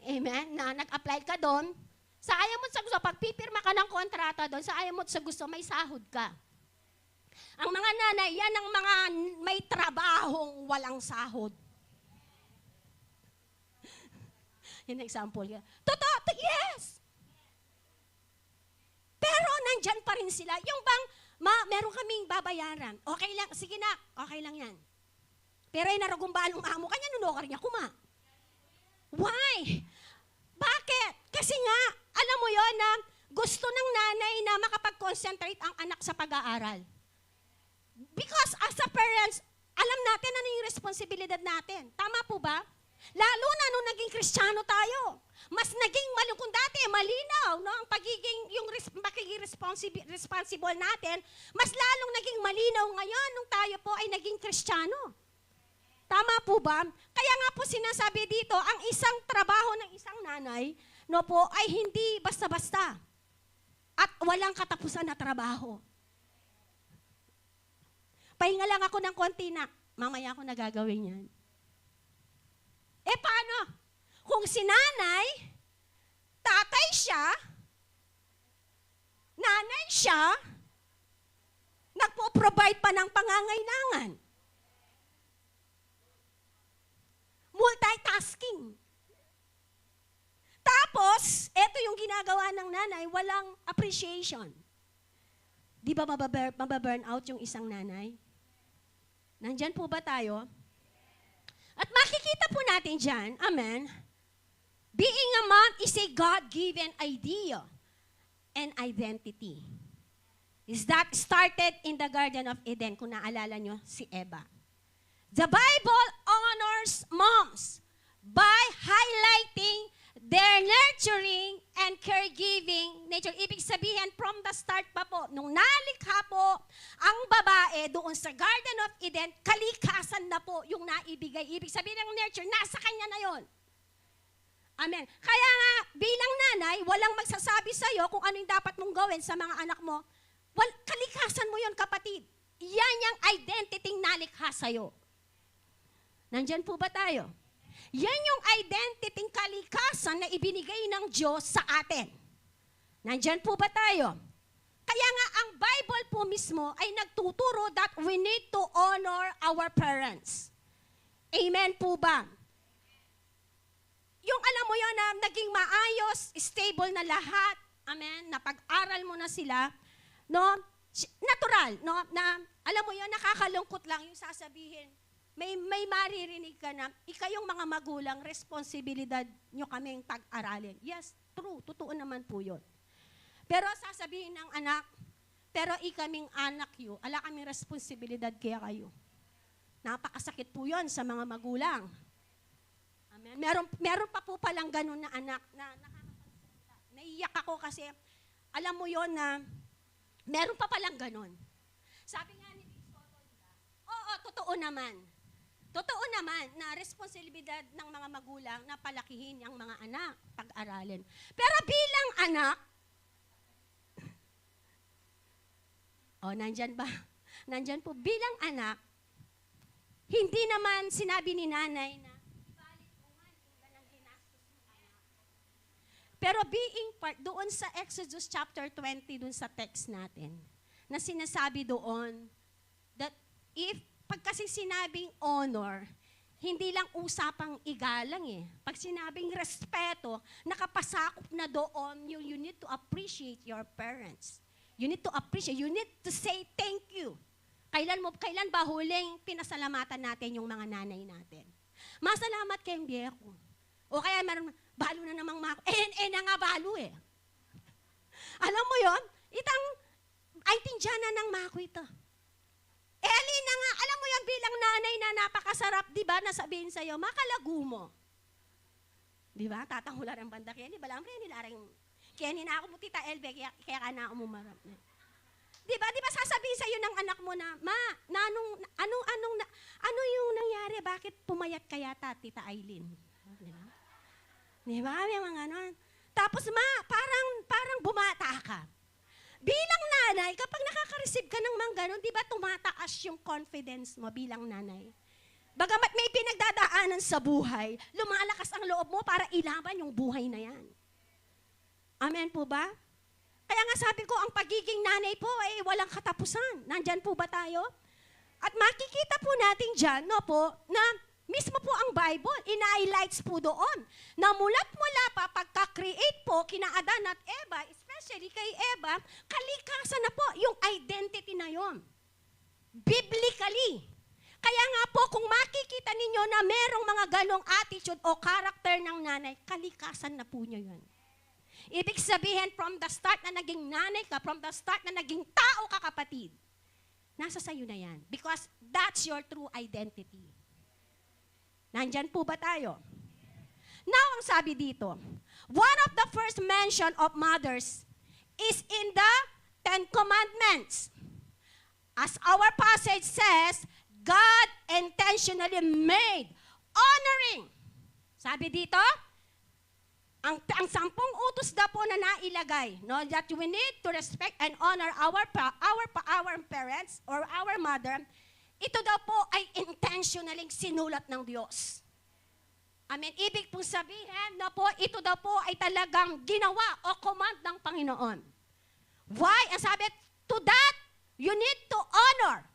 amen, na nag-apply ka doon, sa ayaw mo sa gusto, pag pipirma ka ng kontrata doon, sa ayaw mo sa gusto, may sahod ka. Ang mga nanay, yan ang mga may trabahong walang sahod. Yan ang example. Totoo, yes! Pero nandyan pa rin sila. Yung bang, meron kaming babayaran. Okay lang, sige na, okay lang yan. Pero ay naragumbalong amo, kanya nunokar niya kuma. Why? Bakit? Kasi nga, alam mo yon na gusto ng nanay na makapag-concentrate ang anak sa pag-aaral. Because as a parents, alam natin ano yung responsibilidad natin. Tama po ba? Lalo na nung naging Kristiyano tayo. Mas naging malungkot dati, malinaw, no? Ang pagiging responsible natin, mas lalong naging malinaw ngayon nung tayo po ay naging Kristiyano. Tama po ba? Kaya nga po sinasabi dito, ang isang trabaho ng isang nanay, no po, ay hindi basta-basta. At walang katapusan na trabaho. Pahinga lang ako ng konti na, mamaya ako nagagawin yan. Eh paano? Kung si nanay, tatay siya, nanay siya, nagpo-provide pa ng pangangailangan. Multitasking. Tapos, eto yung ginagawa ng nanay, walang appreciation. Di ba mababurn out yung isang nanay? Nandyan po ba tayo? At makikita po natin dyan, amen, being a mom is a God-given idea and identity. Is that started in the Garden of Eden, kung naalala nyo si Eva. The Bible honors moms by highlighting their nurturing and caregiving nature. Ibig sabihin, from the start pa po, nung nalikha po ang babae doon sa Garden of Eden, kalikasan na po yung naibigay. Ibig sabihin ng nurture, nasa kanya na yon. Amen. Kaya nga, bilang nanay, walang magsasabi sa'yo kung ano yung dapat mong gawin sa mga anak mo. Kalikasan mo yon, kapatid. Yan yung identity nalikha sa'yo. Nandyan po ba tayo? Yan yung identity kalikasan na ibinigay ng Diyos sa atin. Nandyan po ba tayo? Kaya nga ang Bible po mismo ay nagtuturo that we need to honor our parents. Amen po ba? Yung alam mo yun na naging maayos, stable na lahat, amen, napag-aral mo na sila, no? Natural, no? Na, alam mo yun, nakakalungkot lang yung sasabihin. May maririnig ka na, ikayong mga magulang, responsibilidad nyo kaming pag-aralin. Yes, true, totoo naman po yun. Pero sasabihin ng anak, pero ikaming anak yun, ala kaming responsibilidad kaya kayo. Napakasakit po yun sa mga magulang. Amen. Meron pa po palang ganun na anak na nakakapagsalita. Naiyak ako kasi, alam mo yun na, meron pa palang ganun. Sabi nga ni Victor, oo, totoo naman. Totoo naman na responsibilidad ng mga magulang na palakihin ang mga anak, pag-aralin. Pero bilang anak, nandyan ba? Nandyan po, bilang anak, hindi naman sinabi ni nanay na, ibalit mo man, iba ng ginastos ng anak. Pero being part, doon sa Exodus chapter 20, doon sa text natin, na sinasabi doon, that if pag kasi sinabing honor, hindi lang usapang igalang eh. Pag sinabing respeto, nakapasakop na doon, you need to appreciate your parents. You need to appreciate, you need to say thank you. Kailan ba huling pinasalamatan natin yung mga nanay natin? Masalamat kayong biyeko. O kaya meron, balo na namang mako. Na nga balo eh. Alam mo yon? Ay tindyana ng mako ito. Elina nga, alam mo yan bilang nanay na napakasarap, di ba, nasabihin sa'yo, makalagu mo. Di ba? Tatangula ng banda kaya, di ba lang, nilarang, kaya na ako mo, Tita Elbe, kaya ka na ako mumarap. Di ba sasabihin sa'yo ng anak mo na, ma, ano yung nangyari, bakit pumayat kaya Tita Aileen? Di ba? May mga ganon. Tapos ma, parang bumata ka. Bilang nanay, kapag nakaka-receive ka ng mga ganun, di ba tumataas yung confidence mo bilang nanay? Bagamat may pinagdadaanan sa buhay, lumalakas ang loob mo para ilaban yung buhay na yan. Amen po ba? Kaya nga sabi ko, ang pagiging nanay po ay walang katapusan. Nandyan po ba tayo? At makikita po natin dyan, no po, na mismo po ang Bible, ina-highlights po doon, na mula pa pagka-create po kina Adan at Eva, especially kay Eva, kalikasan na po yung identity na yon. Biblically. Kaya nga po, kung makikita ninyo na merong mga ganong attitude o character ng nanay, kalikasan na po niya yun. Ibig sabihin, from the start na naging nanay ka, from the start na naging tao ka, kapatid, nasa sayo na yan. Because that's your true identity. Nandyan po ba tayo? Now, ang sabi dito, one of the first mention of mothers is in the Ten Commandments. As our passage says, God intentionally made honoring. Sabi dito, ang 10 utos na po na nailagay, no, that we need to respect and honor our parents or our mother, ito daw po ay intentionally sinulat ng Diyos. Amen. Ibig pong sabihin na po, ito daw po ay talagang ginawa o command ng Panginoon. Why? Ang sabi, to that, you need to honor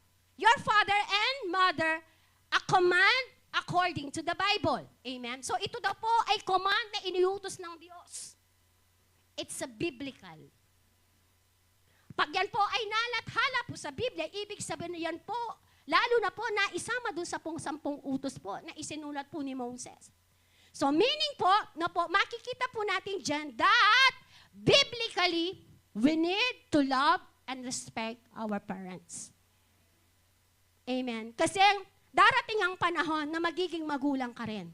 your father and mother, a command according to the Bible. Amen? So ito daw po ay command na iniutos ng Diyos. It's a biblical. Pag yan po ay nalathala po sa Biblia, ibig sabihin na yan po, lalo na po na isama dun sa 10 utos po na isinulat po ni Moses. So meaning po, na po, makikita po natin dyan that biblically, we need to love and respect our parents. Amen. Kasi darating ang panahon na magiging magulang ka rin.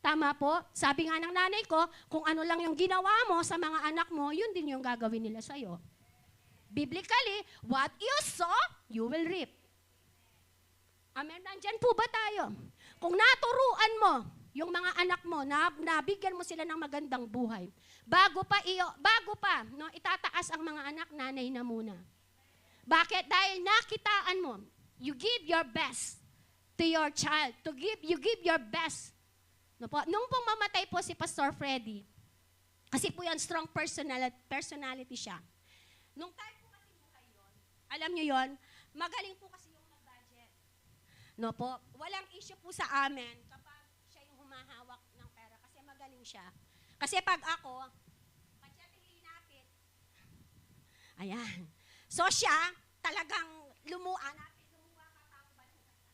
Tama po? Sabi nga ng nanay ko, kung ano lang yung ginawa mo sa mga anak mo, yun din yung gagawin nila sa'yo. Biblically, what you sow, you will reap. Amen? Nandyan po ba tayo? Kung naturuan mo yung mga anak mo, nabigyan mo sila ng magandang buhay, bago pa no, itataas ang mga anak, nanay na muna. Bakit? Dahil nakitaan mo, you give your best to your child. You give your best. No po? Nung pong mamatay po si Pastor Freddy, kasi po yan, strong personality siya. Nung time po kasi buhay yun, alam nyo yun, magaling po kasi yung mag-budget. No po? Walang issue po sa amin kapag siya yung humahawak ng pera kasi magaling siya. Kasi pag ako, pag siya tinilapit, ayan. So siya, talagang lumuha ka tao ba?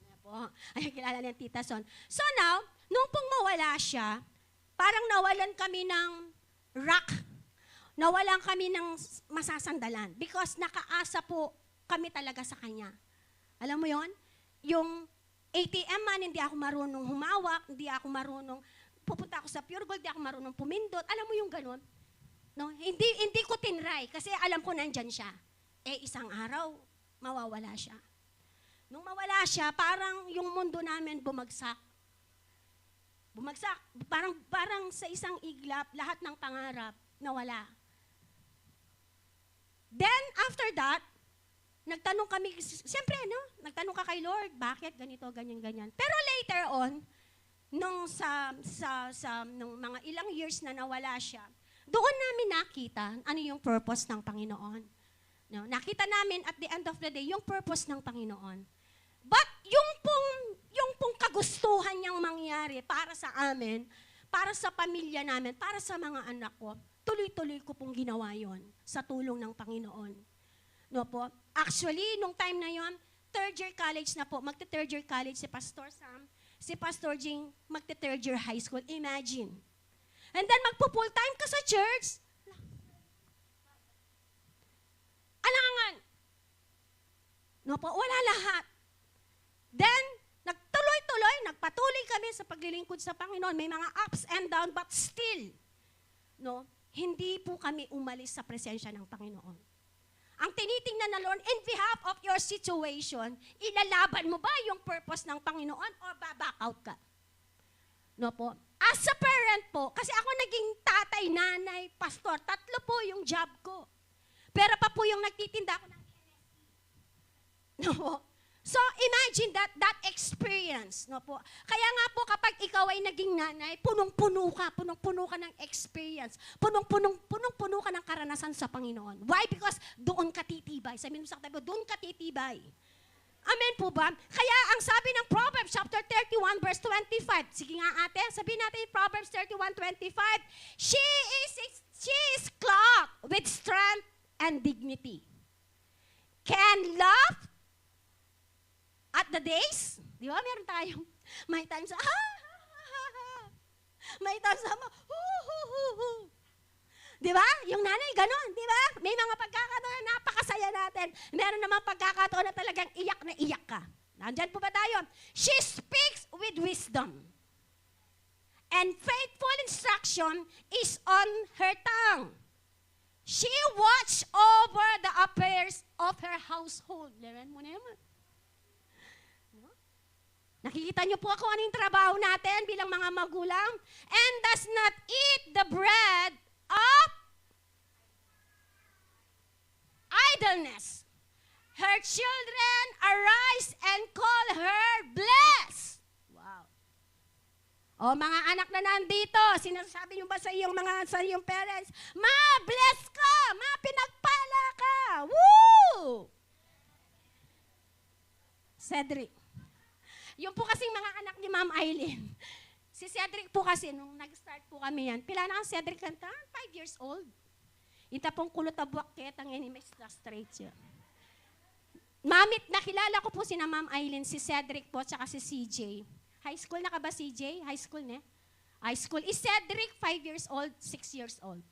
Ano po? Ay, kilala niya Tita Son. So now, nung pong mawala siya, parang nawalan kami ng rock. Nawalan kami ng masasandalan. Because nakaasa po kami talaga sa kanya. Alam mo yon? Yung ATM man, hindi ako marunong humawak, hindi ako marunong, pupunta ako sa Pure Gold, hindi ako marunong pumindot. Alam mo yung ganun? No? Hindi ko tinry kasi alam ko nandyan siya. Isang araw, mawawala siya. Nung mawala siya, parang yung mundo namin bumagsak. Bumagsak. Parang sa isang iglap, lahat ng pangarap nawala. Then, after that, nagtanong kami, siyempre, no? Nagtanong ka kay Lord, bakit ganito, ganyan, ganyan. Pero later on, nung nung mga ilang years na nawala siya, doon namin nakita ano yung purpose ng Panginoon. No, nakita namin at the end of the day yung purpose ng Panginoon. But yung pong kagustuhan niyang mangyari para sa amin, para sa pamilya namin, para sa mga anak ko, tuloy-tuloy ko pong ginawa yon sa tulong ng Panginoon. No po? Actually, nung time na yon, 3rd year college na po, magte-3rd year college si Pastor Sam, si Pastor Jing, magte-3rd year high school. Imagine. And then magpo-full time ka sa church, alangan. No po, wala lahat. Then, nagpatuloy kami sa paglilingkod sa Panginoon. May mga ups and downs, but still, no, hindi po kami umalis sa presensya ng Panginoon. Ang tinitingnan na Lord, in behalf of your situation, ilalaban mo ba yung purpose ng Panginoon o baback out ka? No po. As a parent po, kasi ako naging tatay, nanay, pastor, 3 po yung job ko. Pero pa po yung nagtitinda ako ng NSC. No? So imagine that experience, no po. Kaya nga po kapag ikaw ay naging nanay, punong-puno ka ng experience. Punong-puno ka ng karanasan sa Panginoon. Why? Because doon ka titibay. Sabihin mo sa katabi, doon ka titibay. Amen po ba? Kaya ang sabi ng Proverbs chapter 31 verse 25. Sige nga ate, sabihin natin Proverbs 31:25. She is clothed with strength and dignity. Can laugh at the days. Di ba? Meron tayong may times may times Di ba? Yung nanay, ganon. Di ba? May mga pagkakataon na napakasaya natin. Meron namang pagkakataon na talagang iyak na iyak ka. Nandyan po ba tayo? She speaks with wisdom. And faithful instruction is on her tongue. She watch over the affairs of her household. Leran mo na naman. Nakikita niyo po ako anong trabaho natin bilang mga magulang. And does not eat the bread of idleness. Her children arise and call her blessed. Wow. O mga anak na nandito, sinasabi niyo ba sa iyong parents, ma, bless ka, ma, pinagpala ka. Woo! Cedric. Yung po kasing mga anak ni Ma'am Eileen. Si Cedric po kasi, nung nag-start po kami yan, pila na ang Cedric kanta? 5 years old. Ita pong kulot abuakket, ang enemies straight siya. Mamit, nakilala ko po si na Ma'am Eileen, si Cedric po, tsaka si CJ. High school na ka ba, CJ? High school, ne? High school. Is Cedric 5 years old, 6 years old.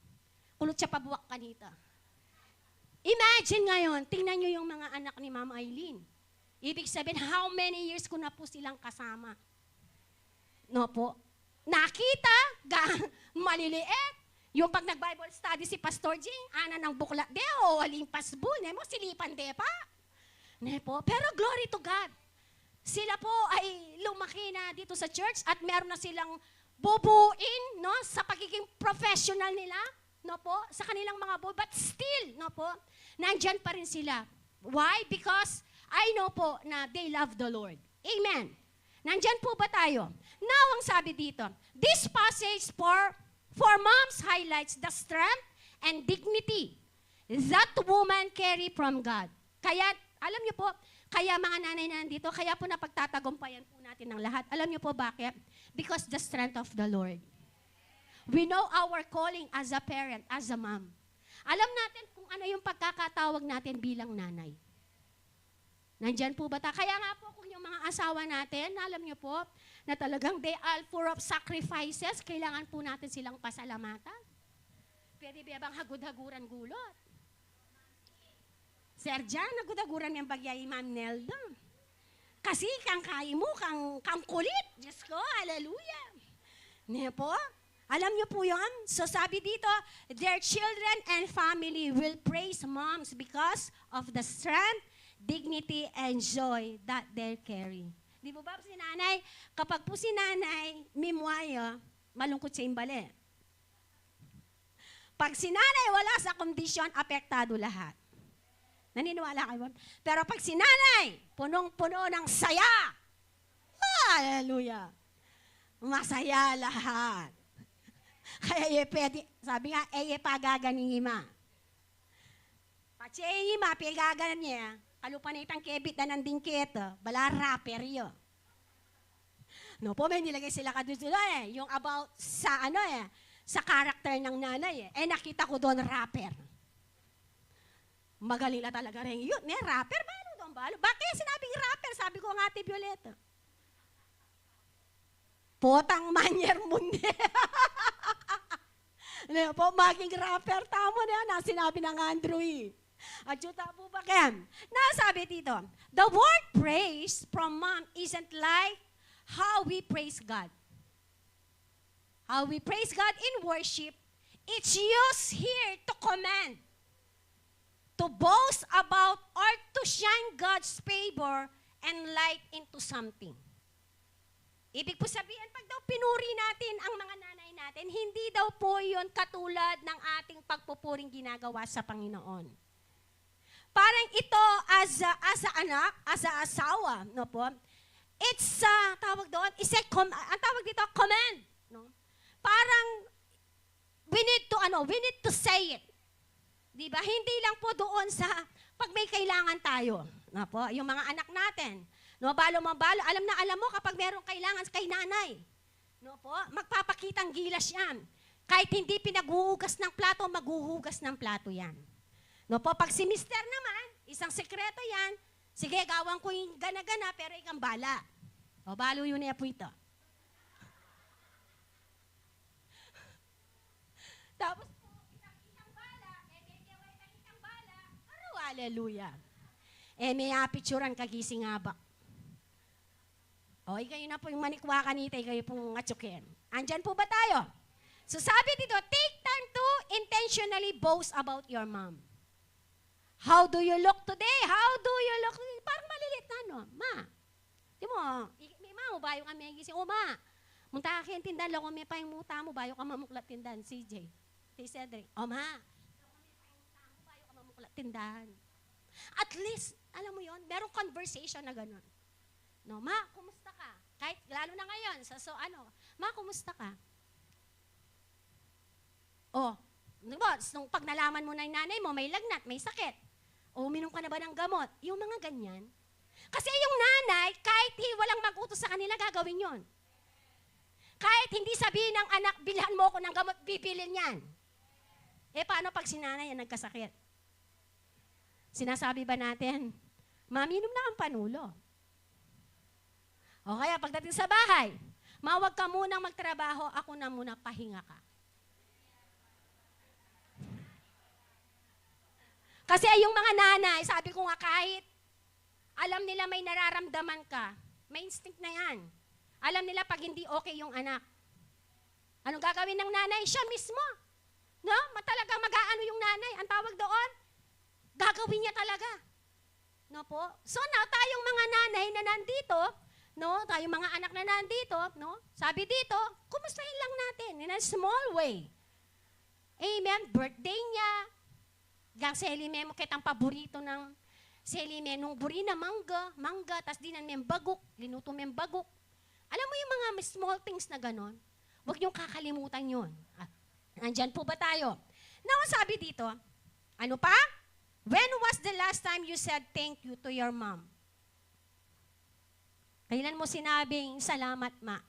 Kulot siya pabuak kanita. Imagine ngayon, tingnan nyo yung mga anak ni Ma'am Eileen. Ibig sabihin, how many years ko na po silang kasama? No po. Nakita, maliliit. Yung pag nag-Bible study si Pastor Jing, ana ng bukla, deo, alimpas bu, mo, silipan de pa. Ne po. Pero glory to God. Sila po ay lumaki na dito sa church at meron na silang bubuin, no, sa pagiging professional nila, no po, sa kanilang mga buhay. But still, no po, nandyan pa rin sila. Why? Because I know po na they love the Lord. Amen. Nandyan po ba tayo? Now, ang sabi dito, this passage for moms highlights the strength and dignity that woman carry from God. Kaya, alam niyo po, kaya mga nanay na nandito, kaya po napagtatagumpayan po natin ng lahat. Alam niyo po bakit? Because the strength of the Lord. We know our calling as a parent, as a mom. Alam natin kung ano yung pagkakatawag natin bilang nanay. Nandyan po ba ta? Kaya nga po kung yung mga asawa natin, alam niyo po, na talagang they are full of sacrifices, kailangan po natin silang pasalamatan. Pwede ba bang hagud-haguran gulot? Sir Jan, hagud-haguran yung bagyay Ma'am Nelda. Kasi kang kaya mo, kang kulit. Diyos ko, hallelujah. Niyo po? Alam niyo po yun? So sabi dito, their children and family will praise moms because of the strength, dignity, and joy that they carry. Di ba ba si nanay? Kapag po si nanay, mimwayo, malungkot sa imbali. Pag si nanay wala sa kondisyon, apektado lahat. Naniniwala kayo? Pero pag si nanay, punong-puno ng saya, hallelujah, masaya lahat. Kaya pwede, sabi nga, pagaganing ima. Pache ima, pagaganan niya, kalupanitang kebit na nanding keto, bala rapper yun. No po, may nilagay sila kadusula yung about sa sa karakter ng nanay nakita ko doon rapper. Magaling na talaga rin yun. Rapper, balo doon, balo. Bakit sinabing rapper? Sabi ko nga, Ate Violeta. Potang manyer mundi. Po, maging rapper, tamo na sinabi ng Andrew At yuta po ba ken? Nasabi dito, the word praise from mom isn't like how we praise God. How we praise God in worship, it's used here to command, to boast about, or to shine God's favor and light into something. Ibig po sabihin, pag daw pinuri natin ang mga nanay natin, hindi daw po yun katulad ng ating pagpupuring ginagawa sa Panginoon. parang ito as a anak, as a asawa, no po? It's, tawag doon, ang tawag dito, command. No? Parang, we need to say it. Di ba? Hindi lang po doon sa pag may kailangan tayo. No po? Yung mga anak natin. No, balo, alam mo kapag merong kailangan kay nanay. No po? Magpapakitang gilas yan. Kahit hindi pinaghuhugas ng plato, maghuhugas ng plato yan. No po? Pag si mister naman, isang sekreto yan, sige, gawan ko yung gana-gana, pero ikang bala. O, balo yun na po ito. Tapos po, isang bala, isang bala, hallelujah. May apicturan kagising abak. O, kayo na po yung manikwa kanita, kayo pong atsukin. Andyan po ba tayo? So sabi dito, take time to intentionally boast about your mom. How do you look today? How do you look? Parang malilit na, no? Ma, di mo, may ma mo bayo ka may gising. O ma, munta ka yung tindan, lako may pa yung muta mo, bayo ka mamuklat tindan, CJ. Si Cedric, o ma, lako may pa yung muta mo, bayo ka mamuklat tindan. At least, alam mo yon, merong conversation na gano'n. No, ma, kumusta ka? Kahit, lalo na ngayon, ma, kumusta ka? Oh, nung pag nalaman mo na yung nanay mo, may lagnat, may sakit. O, uminom ka na ba ng gamot? Yung mga ganyan. Kasi yung nanay, kahit walang mag-utos sa kanila, gagawin yon. Kahit hindi sabihin ng anak, bilhan mo ko ng gamot, bibilin yan. Paano pag si nanay yan nagkasakit? Sinasabi ba natin, mami, inom na ang panulo. O kaya pagdating sa bahay, mawag ka munang magtrabaho, ako na muna, pahinga ka. Kasi yung mga nanay, sabi ko nga kahit alam nila may nararamdaman ka, may instinct na yan. Alam nila pag hindi okay yung anak. Anong gagawin ng nanay? Siya mismo. No? Talagang mag-aano yung nanay. Ang tawag doon, gagawin niya talaga. No po? So now, tayong mga nanay na nandito, no? Tayong mga anak na nandito, no? Sabi dito, kumustahin lang natin in a small way. Amen? Birthday niya. Gang selime mo kitang paborito ng selime nung buri na mangga, tas dinan may bagok, linuto may bagok. Alam mo yung mga small things na ganon? Huwag niyong kakalimutan yun. Nandyan po ba tayo? Now, sabi dito, ano pa? When was the last time you said thank you to your mom? Kailan mo sinabing salamat, ma?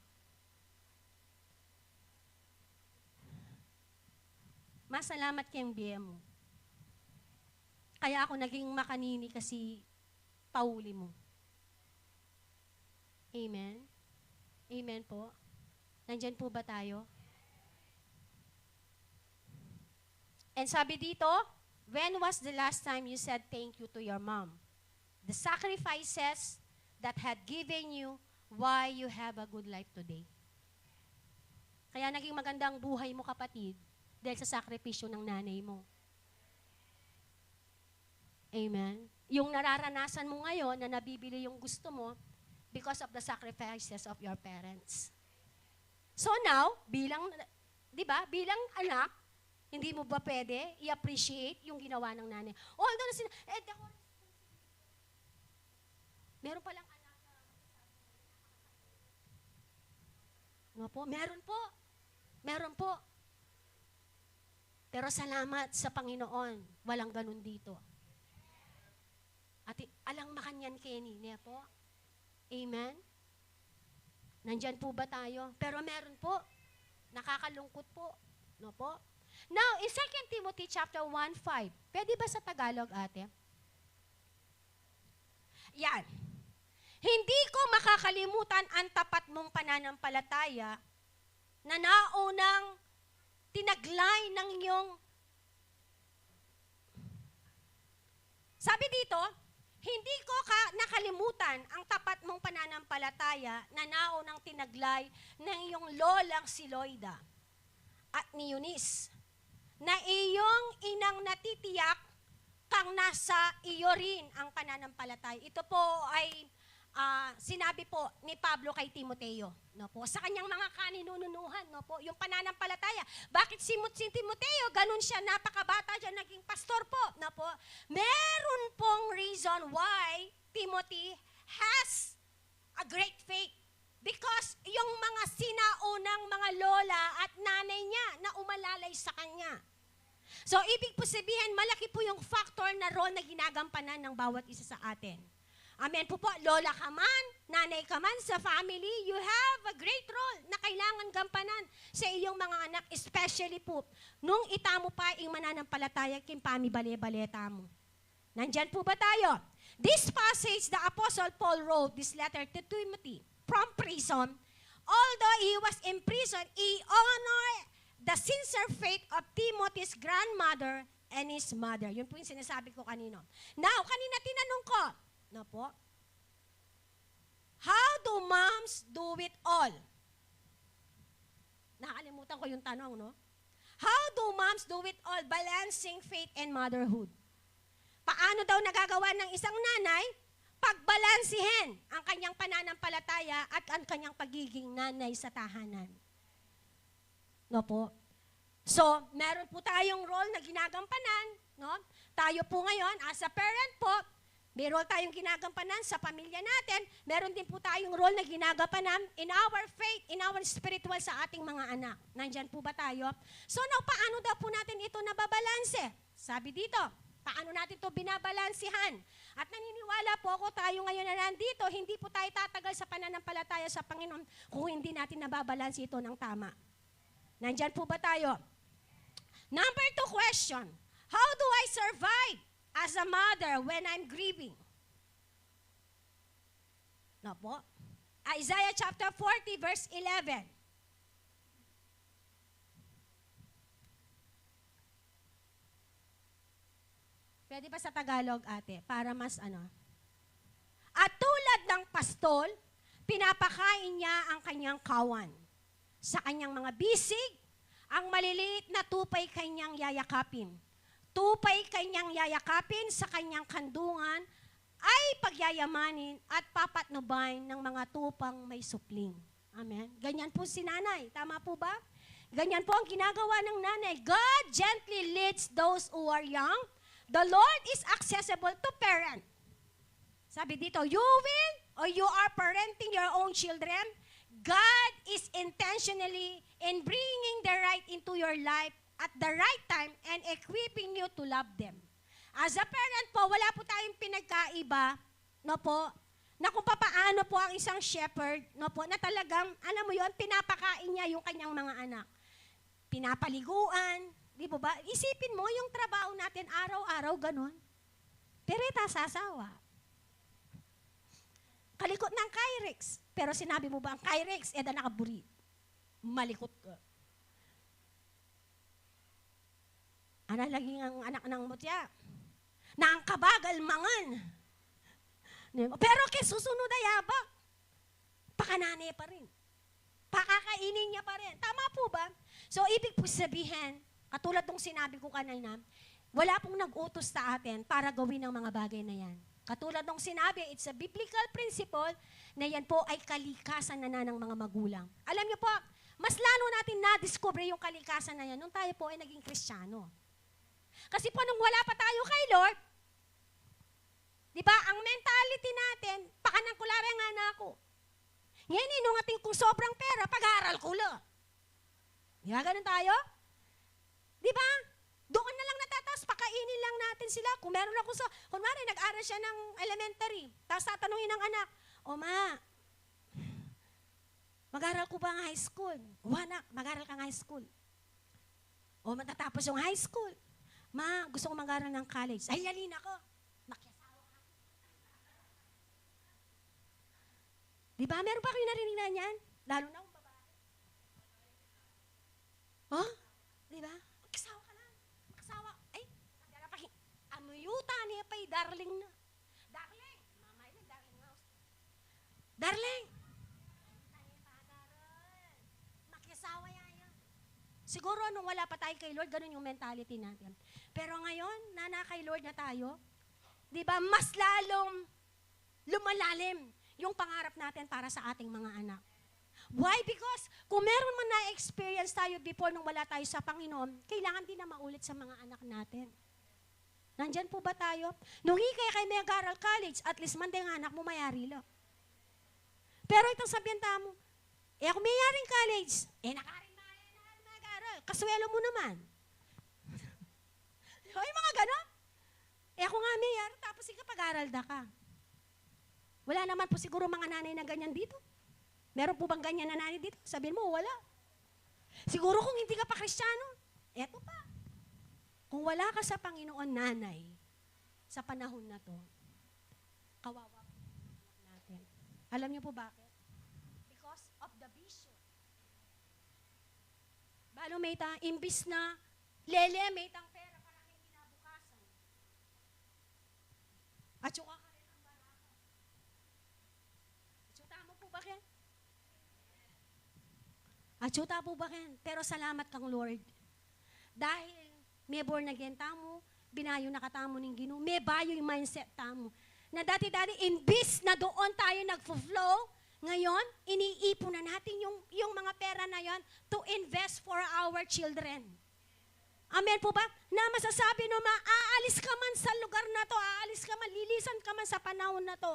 Ma, salamat kayong biye mo. Kaya ako naging makanini kasi pauli mo. Amen? Amen po? Nandyan po ba tayo? And sabi dito, when was the last time you said thank you to your mom? The sacrifices that had given you why you have a good life today. Kaya naging magandang buhay mo, kapatid, dahil sa sakripisyo ng nanay mo. Amen? Yung nararanasan mo ngayon na nabibili yung gusto mo because of the sacrifices of your parents. So now, bilang anak, hindi mo ba pwede i-appreciate yung ginawa ng nanay? Although meron palang anak na no po? Meron po. Pero salamat sa Panginoon, walang ganun dito. At alang makanyan Kenny, niya po. Amen? Nandyan po ba tayo? Pero meron po. Nakakalungkot po. No po? Now, in 2 Timothy chapter 1:5, pwede ba sa Tagalog, ate? Yan. Hindi ko makakalimutan ang tapat mong pananampalataya na naunang tinaglay ng iyong. Sabi dito, hindi ko nakalimutan ang tapat mong pananampalataya na naunang tinaglay ng iyong lolang si Loida at ni Eunice, na iyong inang natitiyak kang nasa iyo rin ang pananampalataya. Ito po ay sinabi po ni Pablo kay Timoteo, no po, sa kanyang mga kaninununuhan, no po, yung pananampalataya. Bakit si Timoteo, ganun siya, napakabata siya, naging pastor po, no po. Meron pong reason why Timothy has a great faith. Because yung mga sinaunang mga lola at nanay niya na umalalay sa kanya. So, ibig po sabihin, malaki po yung factor na role na ginagampanan ng bawat isa sa atin. Amen po po, lola ka man, nanay ka man sa family, you have a great role na kailangan gampanan sa iyong mga anak, especially po, nung itamo pa yung mananampalataya kimpami bale-baleta mo. Nandyan po ba tayo? This passage, the Apostle Paul wrote this letter to Timothy from prison. Although he was in prison, he honored the sincere faith of Timothy's grandmother and his mother. Yun po yung sinasabi ko kanino. Now, kanina tinanong ko, no po, how do moms do it all? Nakalimutan ko yung tanong, no? How do moms do it all, balancing faith and motherhood? Paano daw nagagawa ng isang nanay pagbalansihin ang kanyang pananampalataya at ang kanyang pagiging nanay sa tahanan? No po? So, meron po tayong role na ginagampanan, no? Tayo po ngayon, as a parent po, may role tayong ginagampanan sa pamilya natin. Meron din po tayong role na ginagampanan in our faith, in our spiritual sa ating mga anak. Nandyan po ba tayo? So now, paano daw po natin ito nababalanse? Sabi dito, paano natin ito binabalansihan? At naniniwala po ako tayo ngayon na nandito, hindi po tayo tatagal sa pananampalataya sa Panginoon kung hindi natin nababalanse ito ng tama. Nandyan po ba tayo? Number 2 question, how do I survive as a mother when I'm grieving? No po? Isaiah chapter 40 verse 11. Pwede ba sa Tagalog, ate? Para mas ano? At tulad ng pastol, pinapakain niya ang kanyang kawan. Sa kanyang mga bisig, ang maliliit na tupay kanyang yayakapin. Tupay kanyang yayakapin sa kanyang kandungan ay pagyayamanin at papatnubain ng mga tupang may supling. Amen? Ganyan po si nanay. Tama po ba? Ganyan po ang ginagawa ng nanay. God gently leads those who are young. The Lord is accessible to parent. Sabi dito, you will or you are parenting your own children, God is intentionally in bringing the right into your life at the right time and equipping you to love them. As a parent po, wala po tayong pinagkaiba, no po, na kung papaano po ang isang shepherd, no po, na talagang, alam mo yon, pinapakain niya yung kanyang mga anak. Pinapaliguan, di po ba? Isipin mo yung trabaho natin araw-araw, ganun. Pero sasawa. Kalikot ng Kyrex. Pero sinabi mo ba ang Kyrex, eda nakaburi. Malikot ka. Ano laging ang anak ng mutya? Na ang kabagal mangan. Pero kay susunod ay yaba. Pakanane pa rin. Pakakainin niya pa rin. Tama po ba? So, ibig po sabihin, katulad ng sinabi ko kanina, wala pong nag-utos sa atin para gawin ang mga bagay na yan. Katulad ng sinabi, it's a biblical principle na yan po ay kalikasan na ng mga magulang. Alam niyo po, mas lalo natin na-discover yung kalikasan na yan nung tayo po ay naging Kristiyano. Kasi po nung wala pa tayo kay Lord, di ba, ang mentality natin, pakanang kulari nga na ako. Ngayon, inungating kung sobrang pera, pag-aaral ko lang. Di ba, ganun tayo? Di ba? Doon na lang natataas, pakainin lang natin sila. Kung meron ako sa, kunwari, nag-aral siya ng elementary, tapos tatanungin ng anak, o ma, mag-aral ko ba ang high school? O anak, mag-aral ka ng high school. O matatapos yung high school. Ma, gusto ko mag-aral ng college. Ay, yalin ako. Makiasawa ka. Di ba? Meron pa kayo narinig na yan? Lalo na kung babae. Oh? Di ba? Makiasawa ka lang. Makiasawa. Ay, amuyuta niya pa'y darling na. Darling! Mamay na, darling house. Darling! Makiasawa yan. Siguro nung wala pa tayo kay Lord, ganun yung mentality natin. Pero ngayon, na kay Lord na tayo, di ba, mas lalong lumalalim yung pangarap natin para sa ating mga anak. Why? Because kung meron man na-experience tayo before nung wala tayo sa Panginoon, kailangan din na maulit sa mga anak natin. Nandyan po ba tayo? Nung ikay kay mag-aral college, at least man din ang anak mo mayari lang. Pero itong sabihin mo, ako mayaring college, nakarin mag-aral, kaswelo mo naman. Yung mga ganon. Ako nga mayar, tapos ikaw pag-aral da ka. Wala naman po siguro mga nanay na ganyan dito. Meron po bang ganyan na nanay dito? Sabihin mo, wala. Siguro kung hindi ka pa Kristiyano, eto pa. Kung wala ka sa Panginoon nanay, sa panahon na to, kawawa po natin. Alam niyo po bakit? Because of the vision. Balo may imbis na lele, may pera para hindi nabukasan. At suka ka rin ang baraka. Atsuta mo po ba, Ken? Atsuta po ba, Ken? Pero salamat kang Lord. Dahil may born again tamo, binayo na katamo ng Ginoo, may bayo yung mindset tamo. Na dati-dati, imbis na doon tayo nag-flow, ngayon, iniipon na natin yung mga pera na yon to invest for our children. Amen po ba? Na masasabi no, aalis ka man sa lugar na to, aalis ka man, lilisan ka man sa panahon na to,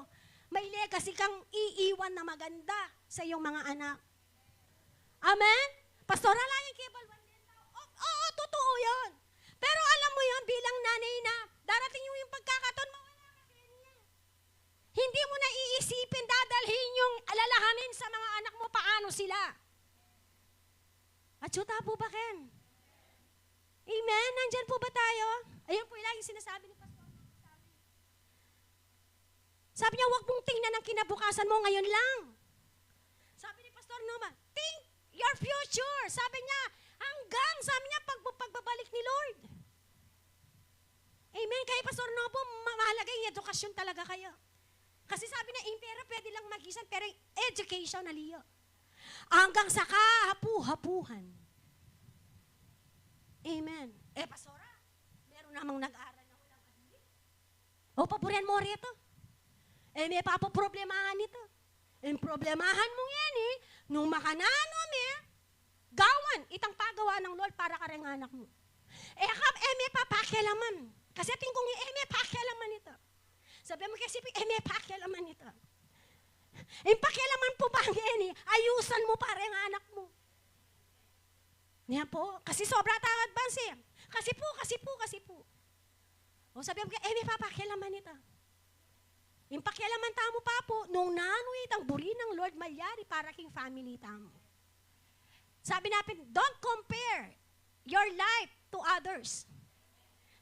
may legacy kang iiwan na maganda sa iyong mga anak. Amen? Pastora lang yung cable one din daw. Oo, totoo yun. Pero alam mo yun, bilang nanay na, darating yung pagkakataon, mawala ka ganyan. Hindi mo na iisipin, dadalhin yung alalahanin sa mga anak mo, paano sila. At syuta po ba, Ken? Amen? Nandyan po ba tayo? Ayun po yung lagi sinasabi ni Pastor. Sabi niya, huwag mong tingnan ang kinabukasan mo ngayon lang. Sabi ni Pastor Noma, think your future. Sabi niya, sabi niya, pagbabalik ni Lord. Amen? Kaya Pastor Nobo, mahalaga yung edukasyon talaga kayo. Kasi sabi na, pera pwede lang magisan, pero education na liyo. Hanggang sa kahapu-hapuhan. Amen. Pastora, meron namang nag-aral na walang adili. Papurihan mo rito. May papaproblemahan nito. Problemahan mo yan nung makanano gawan, itang pagawa ng Lord para ka rin anak mo. May papakialaman. Kasi tingkong may pakialaman ito. Sabi mo kasi, may pakialaman ito. Pakialaman po ba yan ayusan mo para yung anak mo. Yan po. Kasi sobra tayong advance Kasi po. Sabi mo, may papakialaman ito. Yung pakialaman tamo pa po, nung nanuit ang buri ng Lord malyari para king family tamo. Sabi natin, don't compare your life to others.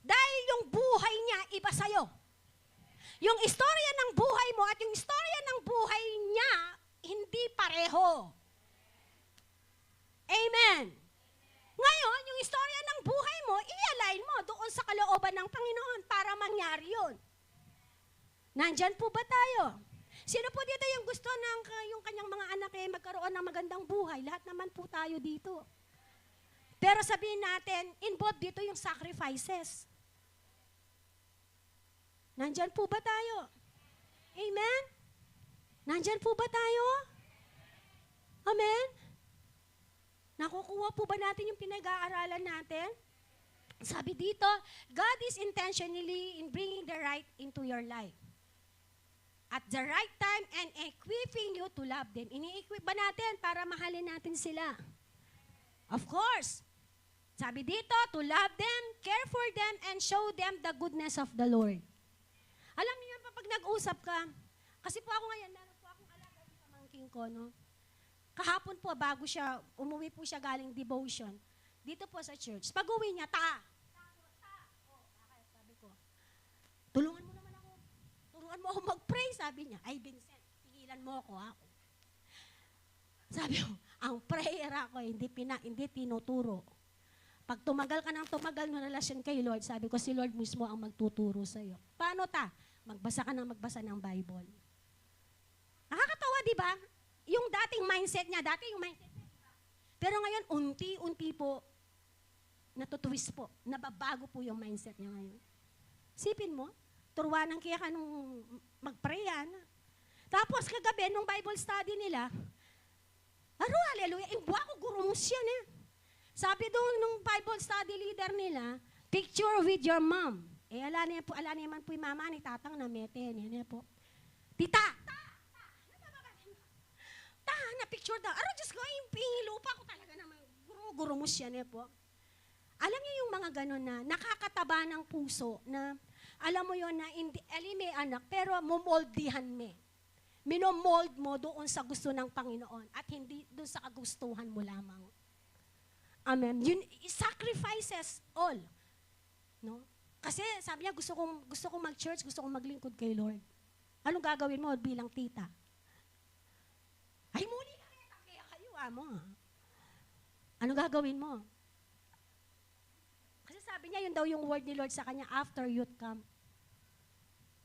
Dahil yung buhay niya, iba sa'yo. Yung istorya ng buhay mo at yung istorya ng buhay niya, hindi pareho. Amen. Ngayon, yung istorya ng buhay mo, i-align mo doon sa kalooban ng Panginoon para mangyari yun. Nandyan po ba tayo? Sino po dito yung gusto ng yung kanyang mga anak magkaroon ng magandang buhay? Lahat naman po tayo dito. Pero sabihin natin, involved dito yung sacrifices. Nandyan po ba tayo? Amen? Nandyan po ba tayo? Amen? Nakukuha po ba natin yung pinag-aaralan natin? Sabi dito, God is intentionally in bringing the right into your life. At the right time and equipping you to love them. Ini-equip ba natin para mahalin natin sila? Of course. Sabi dito, to love them, care for them, and show them the goodness of the Lord. Alam niyo yun, pag nag-usap ka, kasi po ako ngayon, meron po akong alaga ng pamangking ko, no? Kahapon po, bago siya, umuwi po siya galing devotion, dito po sa church. Pag-uwi niya, sabi ko, tulungan mo naman ako. Turuan mo ako mag-pray, sabi niya. Ay, Vincent, tigilan mo ako, ha? Sabi ko, ang prayer ako, hindi tinuturo. Pag tumagal ka ng tumagal ng relasyon kay Lord, sabi ko, si Lord mismo ang magtuturo sa'yo. Paano ta? Magbasa ka magbasa ng Bible. Nakakatawa, di ba? Yung dating mindset niya, pero ngayon, unti-unti po, natutwist po, nababago po yung mindset niya ngayon. Sipin mo, turuanan kaya ka nung mag-pray yan. Tapos kagabi, nung Bible study nila, hallelujah, imbuwa ko guro mo siya niya. Sabi doon nung Bible study leader nila, picture with your mom. Ala naman po yung mama ni tatang na mete. Yan po. Tita! Na picture daw. Diyos ko, lupa ko talaga naman. Guro mo siya niya po. Alam niyo yung mga ganun na nakakataba ng puso na alam mo yon na may anak pero mumoldihan me. Minomold mo doon sa gusto ng Panginoon at hindi doon sa kagustuhan mo lamang. Amen. Yun, sacrifices all. No? Kasi sabi niya, gusto kong mag-church, gusto kong maglingkod kay Lord. Anong gagawin mo bilang tita? Ay, muli kaya kayo, amo. Anong gagawin mo? Kasi sabi niya, yun daw yung word ni Lord sa kanya after youth camp.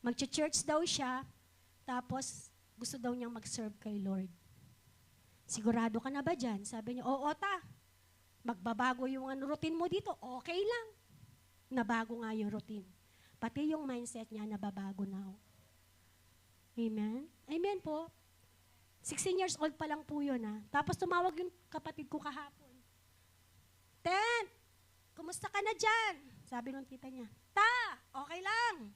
Mag-church daw siya, tapos gusto daw niyang mag-serve kay Lord. Sigurado ka na ba dyan? Sabi niya, oo ta, magbabago yung routine mo dito, okay lang. Nabago nga yung routine. Pati yung mindset niya, nababago na. Amen? Amen po. 16 years old pa lang po yun, ha. Tapos tumawag yung kapatid ko kahapon. Ten, kumusta ka na dyan? Sabi nung tita niya, ta, okay lang.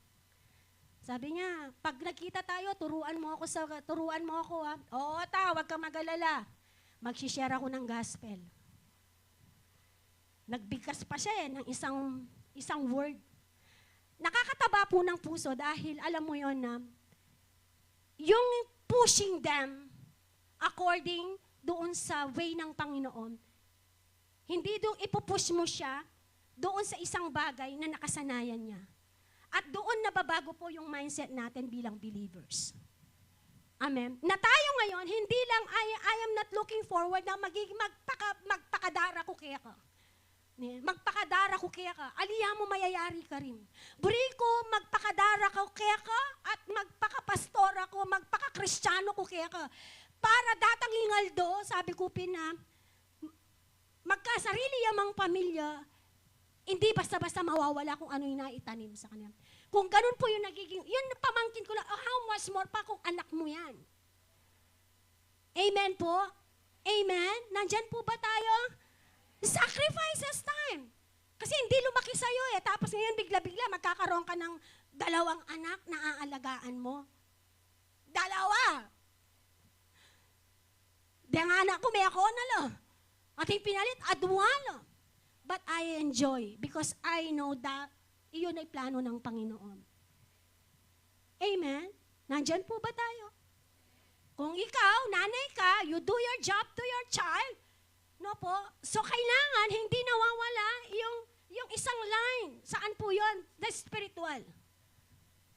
Sabi niya, pag nagkita tayo, turuan mo ako, ha. Oo, ta, huwag ka mag-alala. Mag-share ako ng gospel. Nagbigkas pa siya ng isang word. Nakakataba po ng puso dahil alam mo yon na yung pushing them according doon sa way ng Panginoon, hindi doon ipupush mo siya doon sa isang bagay na nakasanayan niya. At doon nababago po yung mindset natin bilang believers. Amen. Na tayo ngayon, hindi lang I am not looking forward na magpakadara ko kaya ka. Magpakadara ko kaya ka. Aliya mo mayayari ka rin. Buriko, magpakadara ko kaya ka at magpakapastor ako, magpakakristyano ko kaya ka. Para datang ingaldo, sabi ko magkasarili yamang pamilya, hindi basta-basta mawawala kung ano yung naitanim sa kanya. Kung ganun po yung nagiging, yun pamangkin ko lang, how much more pa kung anak mo yan. Amen po? Amen? Nandyan po ba tayo? Sacrifices time. Kasi hindi lumaki sa'yo tapos ngayon bigla-bigla magkakaroon ka ng 2 anak na aalagaan mo. 2! Diyang anak ko, may ako na lo. Ating pinalit, adwala. But I enjoy because I know that iyon ay plano ng Panginoon. Amen? Nandyan po ba tayo? Kung ikaw, nanay ka, you do your job to your child, no po? So kailangan hindi nawawala yung isang line. Saan po yun? The spiritual.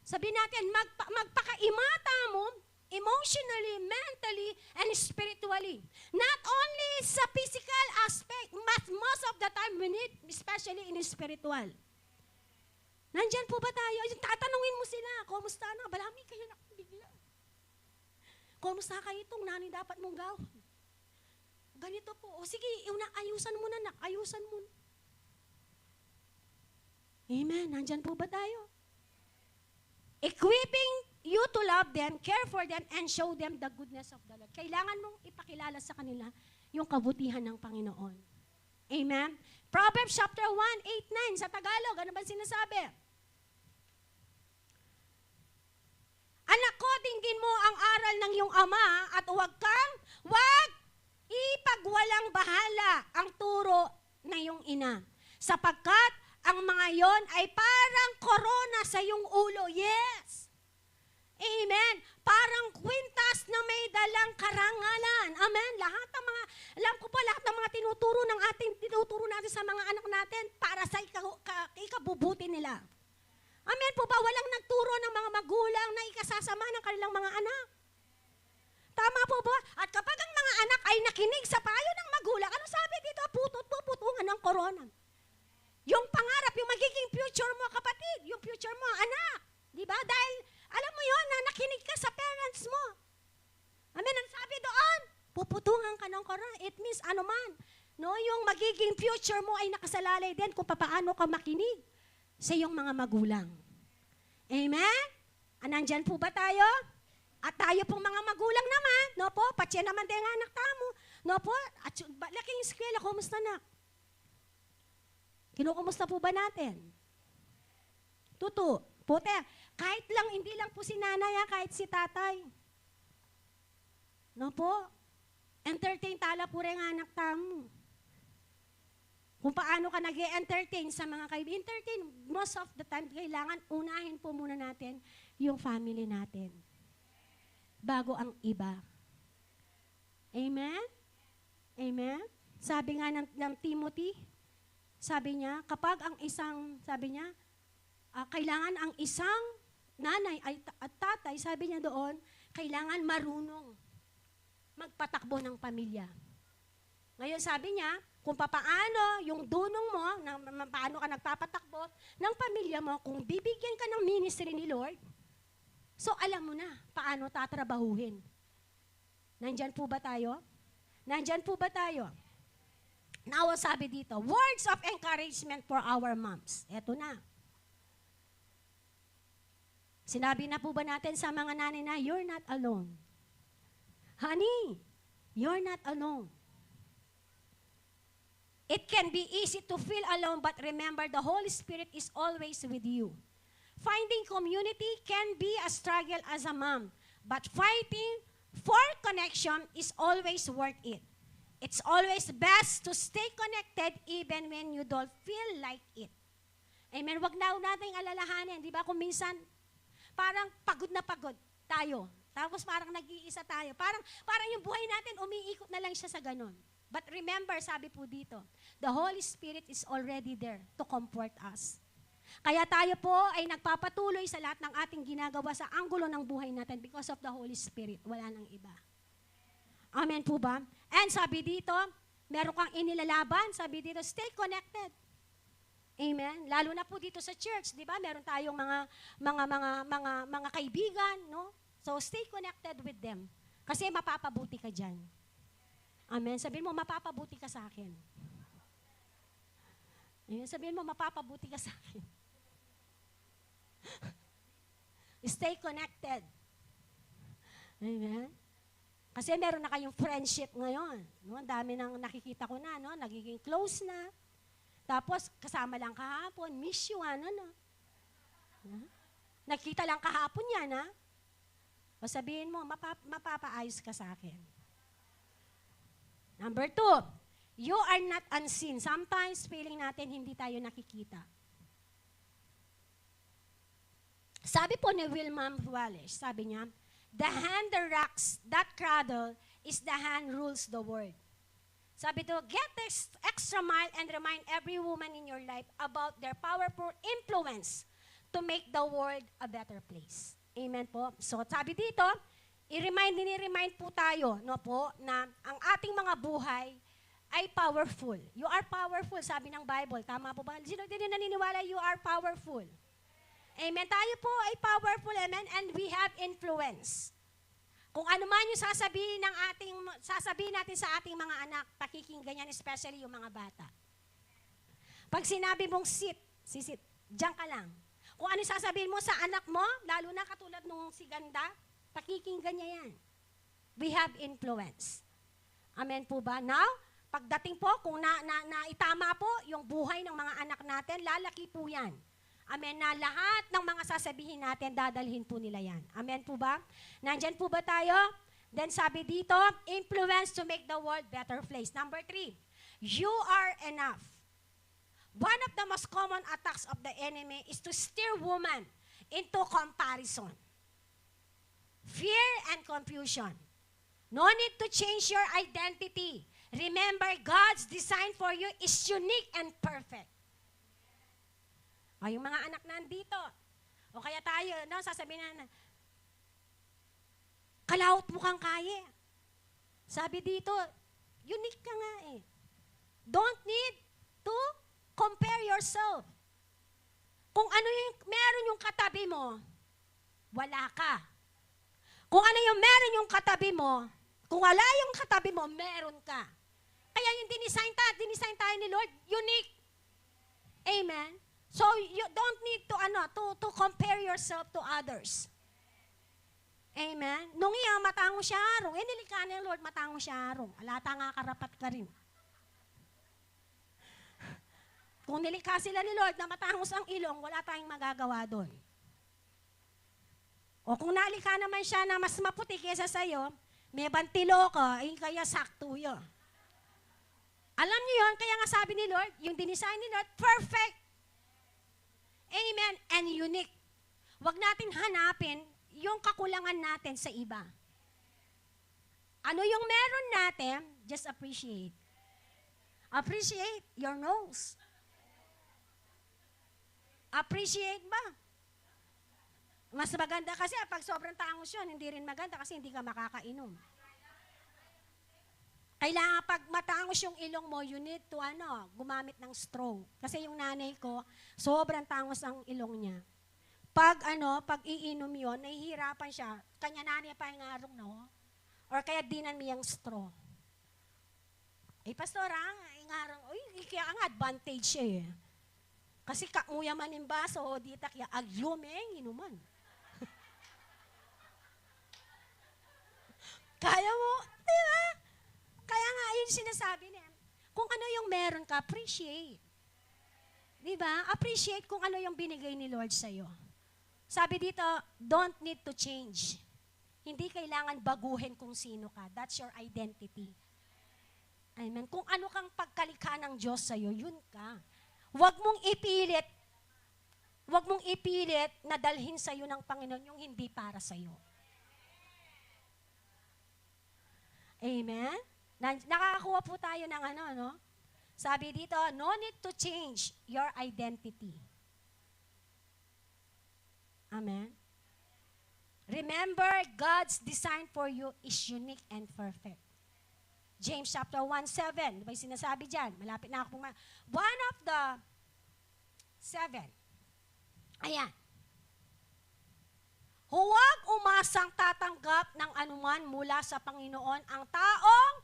Sabi natin, magpakaimata mo emotionally, mentally, and spiritually. Not only sa physical aspect, but most of the time we need, especially in spiritual. Nandyan po ba tayo? Tatanungin mo sila, kumusta na? Balami kayo na bigla. Kumusta kayo itong nani dapat mong gawin? Ganito po. O sige, ayusan mo na, ayusan mo. Amen. Nandyan po ba tayo? Equipping you to love them, care for them, and show them the goodness of the Lord. Kailangan mong ipakilala sa kanila yung kabutihan ng Panginoon. Amen? Proverbs chapter 1, 8, 9 sa Tagalog. Ano ba sinasabi? Anak ko, dinggin mo ang aral ng iyong ama at wag ipagwalang bahala ang turo na iyong ina. Sapagkat ang mga yon ay parang korona sa iyong ulo. Yes! Amen. Parang kwintas na may dalang karangalan. Amen. Alam ko po, lahat ng mga tinuturo natin sa mga anak natin para sa ikabubuti nila. Amen po ba? Walang nagturo ng mga magulang na ikasasama ng kanilang mga anak. Tama po ba? At kapag ang mga anak ay nakinig sa payo ng magulang, ano sabi dito? Putungan ng korona. Yung pangarap, yung magiging future mo, kapatid, yung future mo, anak. Di ba? Dahil, alam mo yun, na nakinig ka sa parents mo. Amen, ang sabi doon, puputungan ka ng korona. It means, ano man, no, yung magiging future mo ay nakasalalay din kung paano ka makinig sa iyong mga magulang. Amen? Nandyan po ba tayo? At tayo pong mga magulang naman, no po, patya naman din ang anak tamo, no po, at laking eskwela, kumusta na? Kinukumusta po ba natin? Tuto, puti, kahit lang, hindi lang po si nanay, kahit si tatay. No po, entertain tala po rin ang anak tamo. Kung paano ka nag-entertain sa mga kaibigan, entertain, most of the time, kailangan unahin po muna natin yung family natin. Bago ang iba. Amen? Amen? Sabi nga ng Timothy, sabi niya, kapag ang isang, sabi niya, kailangan ang isang nanay at tatay, sabi niya doon, kailangan marunong magpatakbo ng pamilya. Ngayon sabi niya, kung paano yung dunong mo, paano ka nagpapatakbo ng pamilya mo, kung bibigyan ka ng ministry ni Lord, so alam mo na paano tatrabahuhin. Nandyan po ba tayo? Nandyan po ba tayo? Now, sabi dito, words of encouragement for our moms. Eto na. Sinabi na po ba natin sa mga nanay na, you're not alone. Honey, you're not alone. It can be easy to feel alone, but remember, the Holy Spirit is always with you. Finding community can be a struggle as a mom, but fighting for connection is always worth it. It's always best to stay connected even when you don't feel like it. Amen. Wag na nating alalahanin, di ba? Kung minsan, parang pagod na pagod tayo. Tapos parang nag-iisa tayo. Parang yung buhay natin, umiikot na lang siya sa ganun. But remember, sabi po dito, the Holy Spirit is already there to comfort us. Kaya tayo po ay nagpapatuloy sa lahat ng ating ginagawa sa anggulo ng buhay natin because of the Holy Spirit. Wala nang iba. Amen po ba? And sabi dito, meron kang inilalaban. Sabi dito, stay connected. Amen. Lalo na po dito sa church, 'di ba? Meron tayong mga kaibigan, no? So stay connected with them. Kasi mapapabuti ka diyan. Amen. Sabihin mo, mapapabuti ka sa akin. Amen. Sabihin mo, mapapabuti ka sa akin. Stay connected. Amen. Kasi meron na kayong friendship ngayon. No? Ang dami nang nakikita ko na, no? Nagiging close na. Tapos, kasama lang kahapon, miss you, ano, no? Nakita lang kahapon yan, ha? O sabihin mo, mapapaayos ka sa akin. Number 2, you are not unseen. Sometimes, feeling natin hindi tayo nakikita. Sabi po ni William Wallace, sabi niya, the hand that rocks that cradle is the hand rules the world. Sabi to, get this extra mile and remind every woman in your life about their powerful influence to make the world a better place. Amen po. So, sabi dito, i-remind po tayo, no po, na ang ating mga buhay ay powerful. You are powerful, sabi ng Bible. Tama po ba? Sino din naniniwala you are powerful? Amen. Tayo po ay powerful, amen, and we have influence. Kung ano man yung sasabihin natin sa ating mga anak, pakikinggan yan, especially yung mga bata. Pag sinabi mong sit, diyan ka lang. Kung ano sasabihin mo sa anak mo, lalo na katulad nung si Ganda, pakikinggan niya yan. We have influence. Amen po ba? Now, pagdating po, kung naitama po yung buhay ng mga anak natin, lalaki po yan. Amen, na lahat ng mga sasabihin natin, dadalhin po nila yan. Amen po ba? Nandyan po ba tayo? Then sabi dito, influence to make the world better place. Number 3, you are enough. One of the most common attacks of the enemy is to steer woman into comparison, fear, and confusion. No need to change your identity. Remember, God's design for you is unique and perfect. O, yung mga anak nandito. O kaya tayo, no, sasabihin na, kalawot mo kang kaya. Sabi dito, unique ka nga eh. Don't need to compare yourself. Kung ano yung meron yung katabi mo, wala ka. Kung ano yung meron yung katabi mo, kung wala yung katabi mo, meron ka. Kaya yung dinisign tayo ni Lord, unique. Amen? So you don't need to compare yourself to others. Amen? Nung iya, matango siya arong. Nilika ni Lord, matango siya arong. Alata nga karapat ka rin. Kung nilikha sila ni Lord na matangos ang ilong, wala tayong magagawa doon. O kung nalikha naman siya na mas maputi kesa sa'yo, may bantilo ka, kaya sakto yun. Alam niyo yun, kaya nga sabi ni Lord, yung dinisign ni Lord, perfect. Amen. And unique. Huwag natin hanapin yung kakulangan natin sa iba. Ano yung meron natin, just appreciate. Appreciate your nose. Appreciate ba? Mas maganda kasi pag sobrang tangos yun, hindi rin maganda kasi hindi ka makakainom. Kailangan pag matangos yung ilong mo, you need to gumamit ng straw. Kasi yung nanay ko, sobrang tangos ang ilong niya. Pag iinom yun, nahihirapan siya. Kanya nanay pa yung arong, no? Or kaya dinan mo yung straw. Pastor, ngarang, kaya ang advantage siya eh. Kasi kamuya man yung baso, dita kaya agyumeng inuman. Kaya mo, di ba? Kaya nga, yun sinasabi niya. Kung ano yung meron ka, appreciate. Di ba? Appreciate kung ano yung binigay ni Lord sa'yo. Sabi dito, don't need to change. Hindi kailangan baguhin kung sino ka. That's your identity. Amen. Kung ano kang pagkalikha ng Diyos sa'yo, yun ka. Huwag mong ipilit na dalhin sa'yo ng Panginoon yung hindi para sa'yo. Amen? Nakakakuha po tayo ng Sabi dito, no need to change your identity. Amen? Remember, God's design for you is unique and perfect. James chapter 1:7, may sinasabi dyan, malapit na ako one of the 7. Ayan. Huwag umasang tatanggap ng anuman mula sa Panginoon ang taong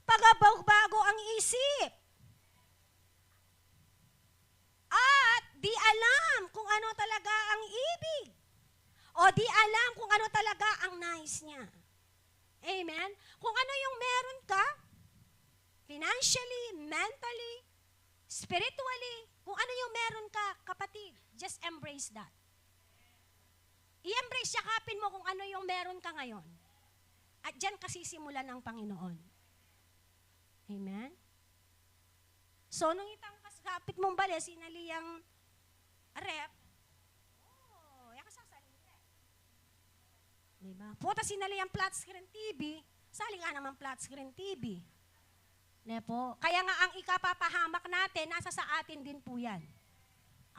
pagbabago ang isip. At di alam kung ano talaga ang ibig. O di alam kung ano talaga ang nais niya. Amen? Kung ano yung meron ka, financially, mentally, spiritually, kung ano yung meron ka, kapatid, just embrace that. I-embrace, yakapin mo kung ano yung meron ka ngayon. At dyan kasisimulan ng Panginoon. Amen? So, nung itang kapit mong bali, sinaliyang rep, diba? Puta sinali ang flat screen TV, sali nga naman flat screen TV. Nepo. Kaya nga ang ikapapahamak natin, nasa sa atin din po yan.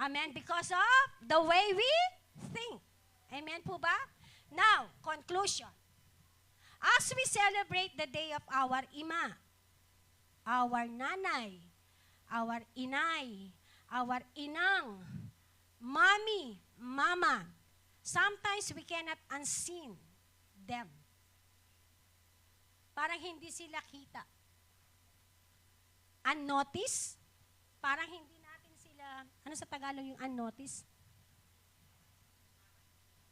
Amen? Because of the way we think. Amen po ba? Now, conclusion. As we celebrate the day of our Ima, our nanay, our inay, our inang, mommy, mama, sometimes we cannot unseen them. Parang hindi sila kita. Unnoticed? Parang hindi natin sila, ano sa Tagalog yung unnoticed?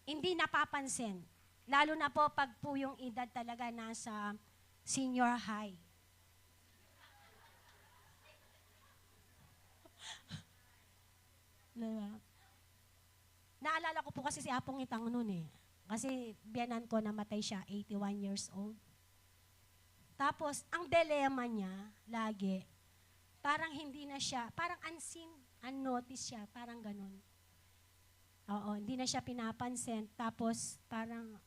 Hindi napapansin. Lalo na po pag po yung edad talaga nasa senior high. Diba? Naalala ko po kasi si Apong Itang noon eh. Kasi biyanan ko namatay siya, 81 years old. Tapos, ang dilema niya, lagi, parang hindi na siya, parang unseen, unnoticed siya, parang ganun. Oo, hindi na siya pinapansin. Tapos, parang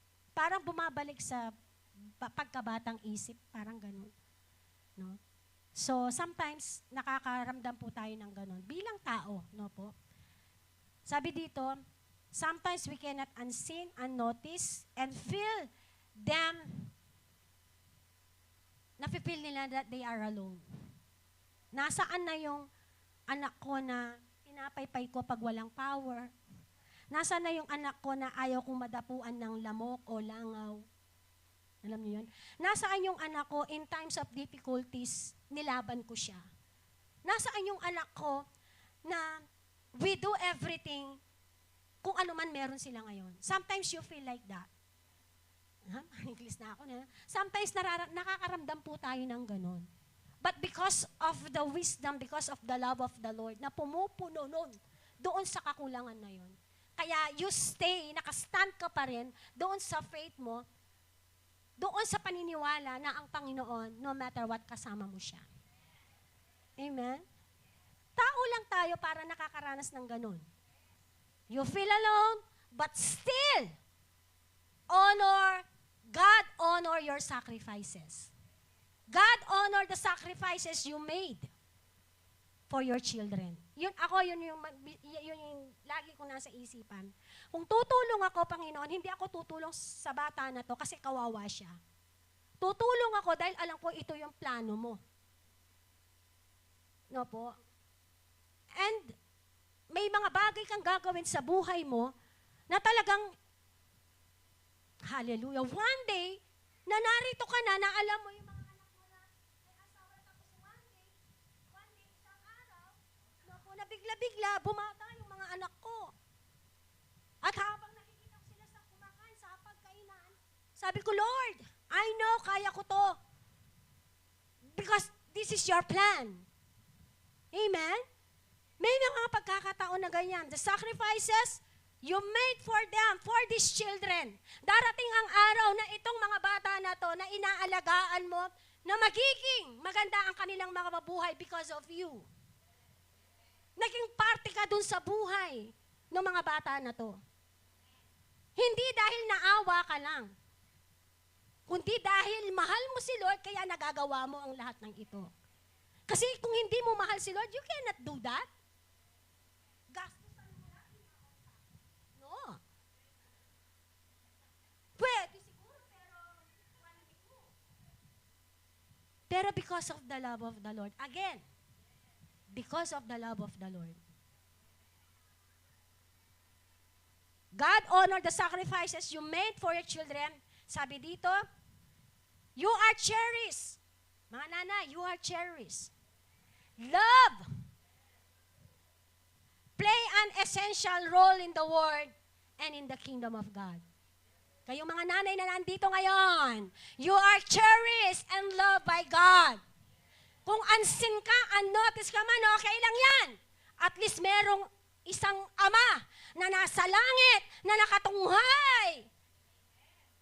bumabalik sa pagkabatang isip, parang ganun. No? So, sometimes, nakakaramdam po tayo ng ganun. Bilang tao, no po? Sabi dito, sometimes we cannot unseen, unnoticed, and feel them, nafe-feel nila that they are alone. Nasaan na yung anak ko na pinapaypay ko pag walang power? Nasaan na yung anak ko na ayaw kong madapuan ng lamok o langaw? Alam niyo yun? Nasaan yung anak ko in times of difficulties, nilaban ko siya? Nasaan yung anak ko na we do everything kung ano man meron sila ngayon? Sometimes you feel like that. Ha? English na ako na. Sometimes nakakaramdam po tayo ng ganun. But because of the wisdom, because of the love of the Lord, na pumupuno nun, doon sa kakulangan na yun. Kaya you stay, nakastand ka pa rin, doon sa faith mo, doon sa paniniwala na ang Panginoon, no matter what, kasama mo siya. Amen? Tao lang tayo para nakakaranas ng ganun. You feel alone, but still, God honor your sacrifices. God honor the sacrifices you made for your children. Yun yung lagi ko nasa isipan. Kung tutulong ako, Panginoon, hindi ako tutulong sa bata na to kasi kawawa siya. Tutulong ako dahil alam ko ito yung plano mo. No po? And may mga bagay kang gagawin sa buhay mo na talagang, hallelujah, one day, na narito ka na alam mo yung mga anak mo na may asawa, tapos one day, isang araw, no po, na bigla-bigla, bumata yung mga anak ko. At habang nakikita ko sila sa kumakain, sa pagkainan, sabi ko, Lord, I know, kaya ko to. Because this is your plan. Amen? May mga pagkakataon na ganyan. The sacrifices you made for them, for these children. Darating ang araw na itong mga bata na to na inaalagaan mo, na magiging maganda ang kanilang mga mabuhay because of you. Naging parte ka dun sa buhay ng mga bata na to. Hindi dahil naawa ka lang, kundi dahil mahal mo si Lord, kaya nagagawa mo ang lahat ng ito. Kasi kung hindi mo mahal si Lord, you cannot do that. Gastusan mo lang. No. Pwede siguro, pero malamig mo. Pero because of the love of the Lord, again, because of the love of the Lord, God honored the sacrifices you made for your children. Sabi dito, you are cherished. Mga nanay, you are cherished. Love play an essential role in the world and in the kingdom of God. Kayong mga nanay na nandito ngayon, you are cherished and loved by God. Kung unseen ka, unnoticed ka man, okay lang yan. At least merong isang ama na nasa langit, na nakatunghay,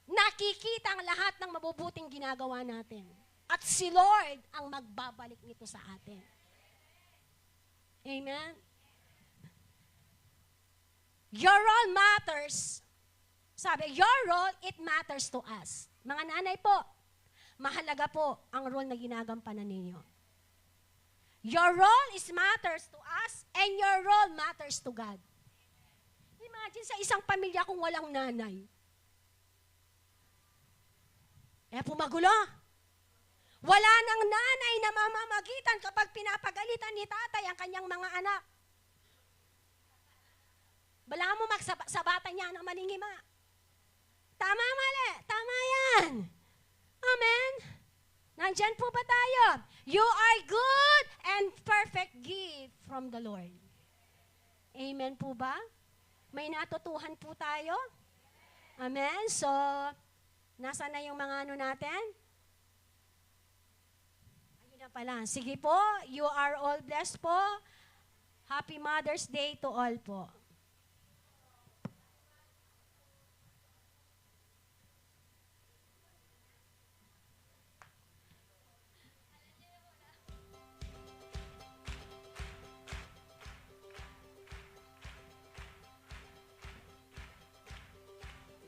nakikita ang lahat ng mabubuting ginagawa natin. At si Lord ang magbabalik nito sa atin. Amen? Your role matters. Sabi, your role, it matters to us. Mga nanay po, mahalaga po ang role na ginagampanan ninyo. Your role is matters to us and your role matters to God. Imagine sa isang pamilya kung walang nanay. Pumagulo. Wala nang nanay na mamamagitan kapag pinapagalitan ni tatay ang kanyang mga anak. Bala mo magsabatan niya ng maningima. Tama, mali. Tama yan. Amen? Nandyan po ba tayo? You are good and perfect gift from the Lord. Amen po ba? May natutuhan po tayo? Amen? So, nasa na yung mga ano natin? Ayun na pala. Sige po, you are all blessed po. Happy Mother's Day to all po.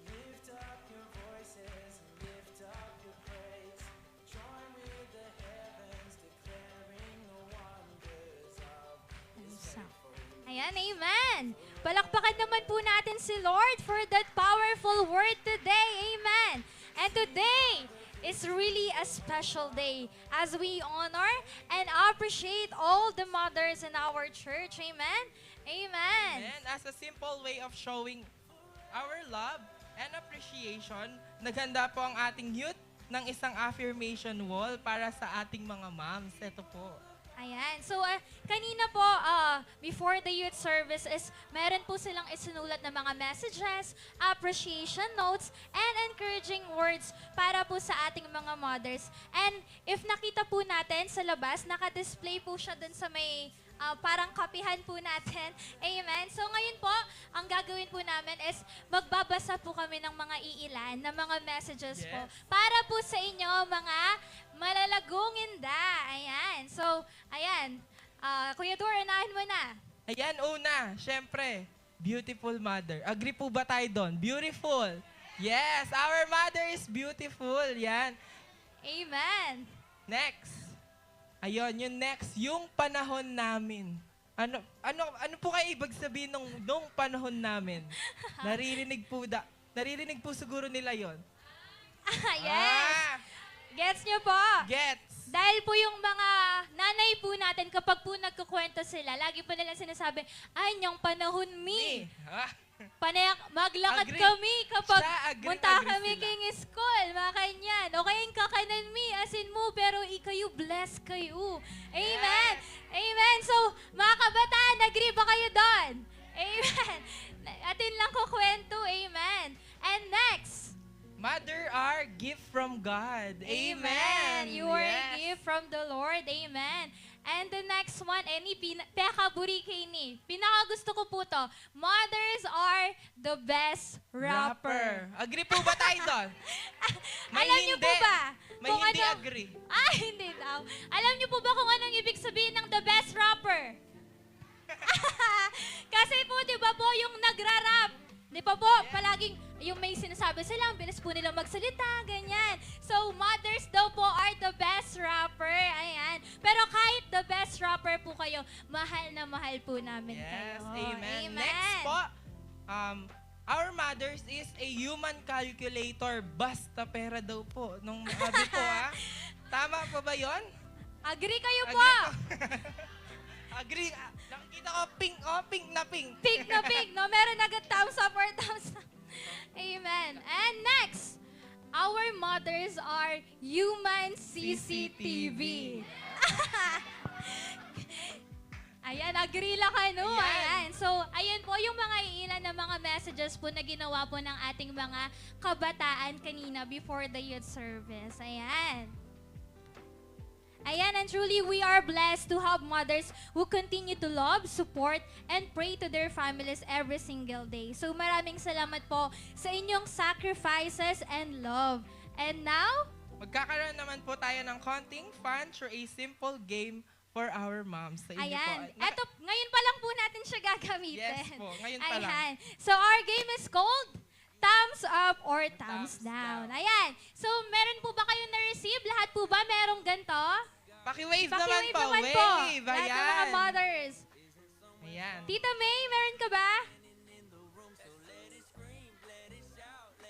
Lift up your voices and lift up your praise. Join with the heavens declaring the wonders of His faithfulness. Ayan, amen. Palakpakan naman po natin si Lord for that powerful word today. Amen. And today is really a special day as we honor and appreciate all the mothers in our church. Amen. Amen. And as a simple way of showing our love and appreciation, naghanda po ang ating youth ng isang affirmation wall para sa ating mga moms. Ito po. Ayan. So, kanina po, before the youth service is meron po silang isinulat na mga messages, appreciation notes, and encouraging words para po sa ating mga mothers. And if nakita po natin sa labas, naka-display po siya dun sa may parang kapihan po natin. Amen. So ngayon po, ang gagawin po namin is magbabasa po kami ng mga iilan na mga messages po para po sa inyo mga malalagong inda. Ayan. So, ayan. Kuya Dur, unahin mo na. Ayan, una, syempre, beautiful mother. Agree po ba tayo doon? Beautiful. Yes, our mother is beautiful. Yan. Amen. Next. Ayun, yung next, yung panahon namin. Ano po kayo ibig sabihin nung panahon namin? Naririnig po siguro nila yon. Yes. Gets nyo po? Gets. Dahil po yung mga nanay po natin, kapag po nagkukwento sila, lagi po nila sinasabi, ay, yung panahon mi. Maglakad Agree. kami kapag Siya, agree, punta agree kami sila. king school, mga kanyan. O kaya yung kakanan mi, asin mo, pero ikayo bless kayo. Amen. Amen. So, mga kabataan, agree ba kayo doon? Amen. Atin lang ko kwento. Amen. And next. Mother are gift from God. Amen. You are a Yes. gift from the Lord. Amen. And the next one, pinakaburi kay ni. Pinakagusto ko po to. Mothers are the best rapper. Agree po ba tayo doon? May Alam niyo po hindi. ba? May kung hindi ano- agree. Hindi daw. Alam niyo po ba kung anong ibig sabihin ng the best rapper? Kasi po, di ba po, yung nagra-rap, di ba po, palaging yung may sinasabi sila, ang bilis po nila magsalita, ganyan. So, mothers daw po are the best rapper. Ayan. Pero kahit the best rapper po kayo, mahal na mahal po namin Yes, kayo. amen. Next po, our mothers is a human calculator. Basta pera daw po. Nung sabi po, Tama po ba yon? Agree kayo Agree po. Agree. Nakikita ko pink na pink. Pig na pig, no? Meron agad thumbs up or thumbs up. Amen. And next, our mothers are human CCTV. Ayan, agree lang ka, no? Ayan. Ayan. So, ayan po yung mga ilan na mga messages po na ginawa po ng ating mga kabataan kanina before the youth service. Ayan. Ayan, and truly, we are blessed to have mothers who continue to love, support, and pray to their families every single day. So maraming salamat po sa inyong sacrifices and love. And now, Magkakaroon naman po tayo ng konting fun through a simple game for our moms. Sa inyo ayan, po. eto, ngayon pa lang po natin siya gagamitin. Yes po, ngayon pa lang. Ayan. So our game is called Thumbs Up or Thumbs Down. Ayan. So meron po ba kayong na-receive? Lahat po ba merong ganito? Paki-wave naman Paki-wave po. naman po. Wave. Lahat ng mga Ayan. mothers. Ayan. Tita May, meron ka ba?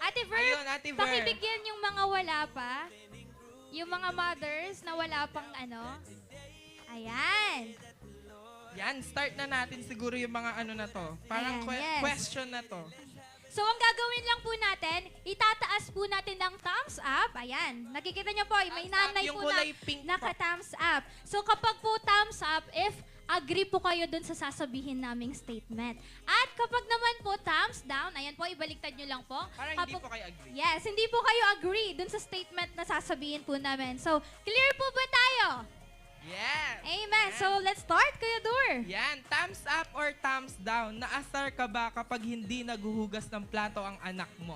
Ate Ver, Ayun, Ate Ver. pakibigyan yung mga wala pa. Yung mga mothers na wala pang ano. Ayan. Yan, start na natin siguro yung mga ano na to. Parang Ayan, yes. question na to. So, ang gagawin lang po natin, itataas po natin ng thumbs up. Ayan. Nakikita niyo po, may Thumbs up, nanay yung po kulay na pink po. naka-thumbs up. So, kapag po thumbs up, if agree po kayo dun sa sasabihin naming statement. At kapag naman po thumbs down, ayan po, ibaliktad nyo lang po. Parang hindi po kayo agree. Yes, hindi po kayo agree dun sa statement na sasabihin po namin. So, clear po ba tayo? Yes. Amen. Yan. So, let's start, Kuya Dur. Yan, thumbs up or thumbs down. Naasar ka ba kapag hindi naguhugas ng plato ang anak mo?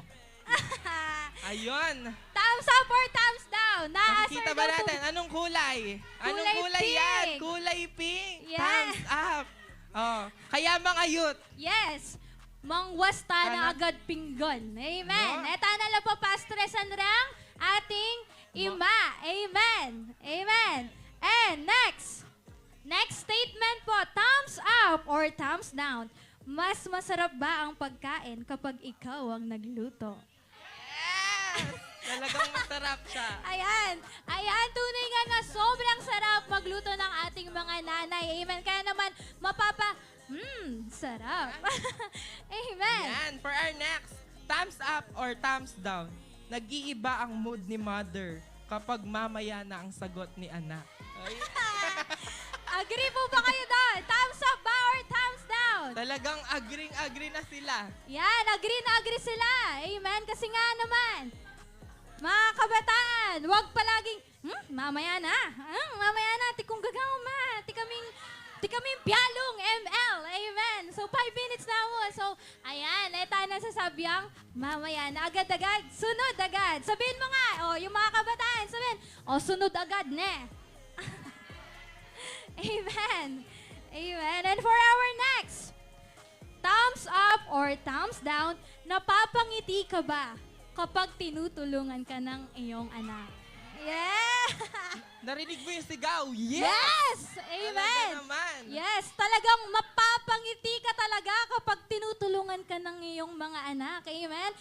Ayun. Thumbs up or thumbs down? Nakikita ba daw po- natin? Anong kulay? Anong Kulay kulay yan? pink. Kulay pink. Yes. Thumbs up. Oh, kaya mga youth. Yes. Mangwasta na Kana- agad pinggan. Amen. No? Eta na lang po pastresan rang ating ima. Amen. Amen. And next. Next statement po, thumbs up or thumbs down. Mas masarap ba ang pagkain kapag ikaw ang nagluto? Yes! Talagang masarap siya. Ayan. Ayan, tunay nga na sobrang sarap magluto ng ating mga nanay. Amen. Kaya naman, sarap. Amen. Ayan, for our next, thumbs up or thumbs down. Nag-iiba ang mood ni mother kapag mamaya na ang sagot ni anak. Ay, Agree po ba kayo doon? Thumbs up ba or thumbs down? Talagang agree na sila. Yan, agree na agree sila. Amen. Kasi nga naman, mga kabataan, huwag palaging, mamaya na. Mamaya na, tikong gagaw ma. Tikaming piyalong ML. Amen. So, 5 minutes na mo. So, ayan, ito na sasabihan, mamaya na, agad-agad, sunod agad. Sabihin mo nga, yung mga kabataan, sabihin, sunod agad ne. Amen. Amen. And for our next, thumbs up or thumbs down, napapangiti ka ba kapag tinutulungan ka ng iyong anak? Yeah! Narinig mo yung sigaw? Yes! Yes! Talaga Amen! naman. Yes, talagang mapapangiti ka talaga kapag tinutulungan ka ng iyong mga anak. Amen?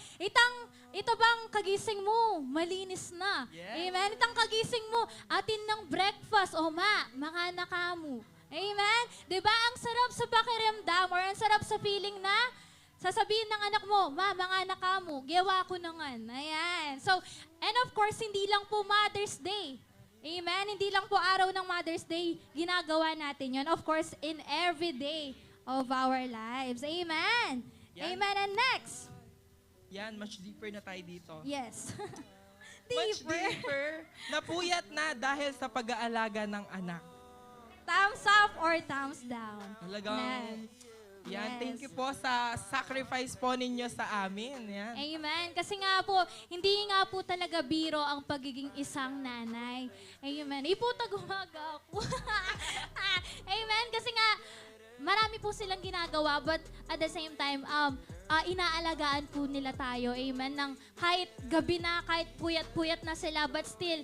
Ito bang kagising mo, malinis na. Yes. Amen? Itang kagising mo, atin ng breakfast. O makana ka mo. Amen? Diba ang sarap sa pakiramdam or ang sarap sa feeling na sasabihin ng anak mo, mga anak ka mo, gawa ko na nga. Ayan. So, and of course, hindi lang po Mother's Day. Amen? Hindi lang po araw ng Mother's Day ginagawa natin yon. Of course, in every day of our lives. Amen? Yan. Amen. And next. Yan, much deeper na tayo dito. Yes. Much Deeper. deeper. Napuyat na dahil sa pag-aalaga ng anak. Thumbs up or thumbs down? Talagang, Next. yan, Yes. thank you po sa sacrifice po ninyo sa amin. Yan. Amen. Kasi nga po, hindi nga po talaga biro ang pagiging isang nanay. Amen. Iputa gumaga ako. Amen. Kasi nga, marami po silang ginagawa but at the same time, inaalagaan po nila tayo. Amen. Nang kahit gabi na, kahit puyat-puyat na sila, but still,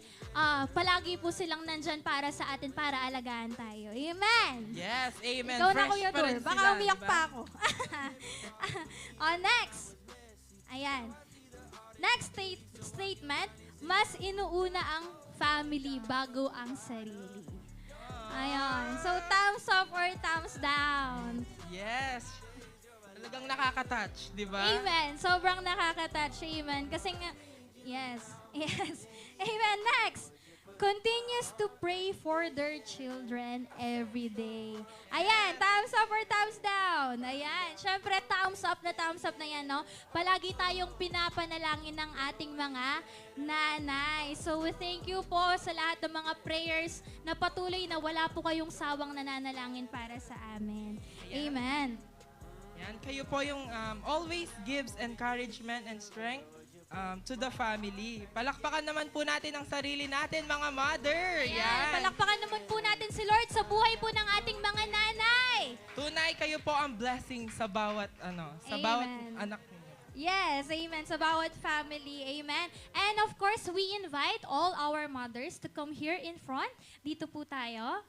palagi po silang nandyan para sa atin, para alagaan tayo. Amen. Yes, amen. Ikaw na, Fresh Kuya pa Dor. rin Baka sila, umiyak diba? pa ako. Next. Ayan. Next statement, mas inuuna ang family bago ang sarili. Ayan. So, thumbs up or thumbs down? Yes. Talagang nakaka-touch, di ba? Amen. Sobrang nakaka-touch. Amen. Kasi nga, yes. Yes. Amen. Next. Continues to pray for their children every day. Ayan, thumbs up or thumbs down? Ayan, syempre thumbs up na yan, no? Palagi tayong pinapanalangin ng ating mga nanay. So, we thank you po sa lahat ng mga prayers na patuloy na wala po kayong sawang nananalangin para sa amin. Amen. Yan, kayo po yung always gives encouragement and strength to the family. Palakpakan naman po natin ang sarili natin, mga mother. Ayan, Yan. palakpakan naman po natin si Lord sa buhay po ng ating mga nanay. Tunay kayo po ang blessing sa bawat Amen. bawat anak ninyo. Yes, amen. Sa bawat family, amen. And of course, we invite all our mothers to come here in front. Dito po tayo.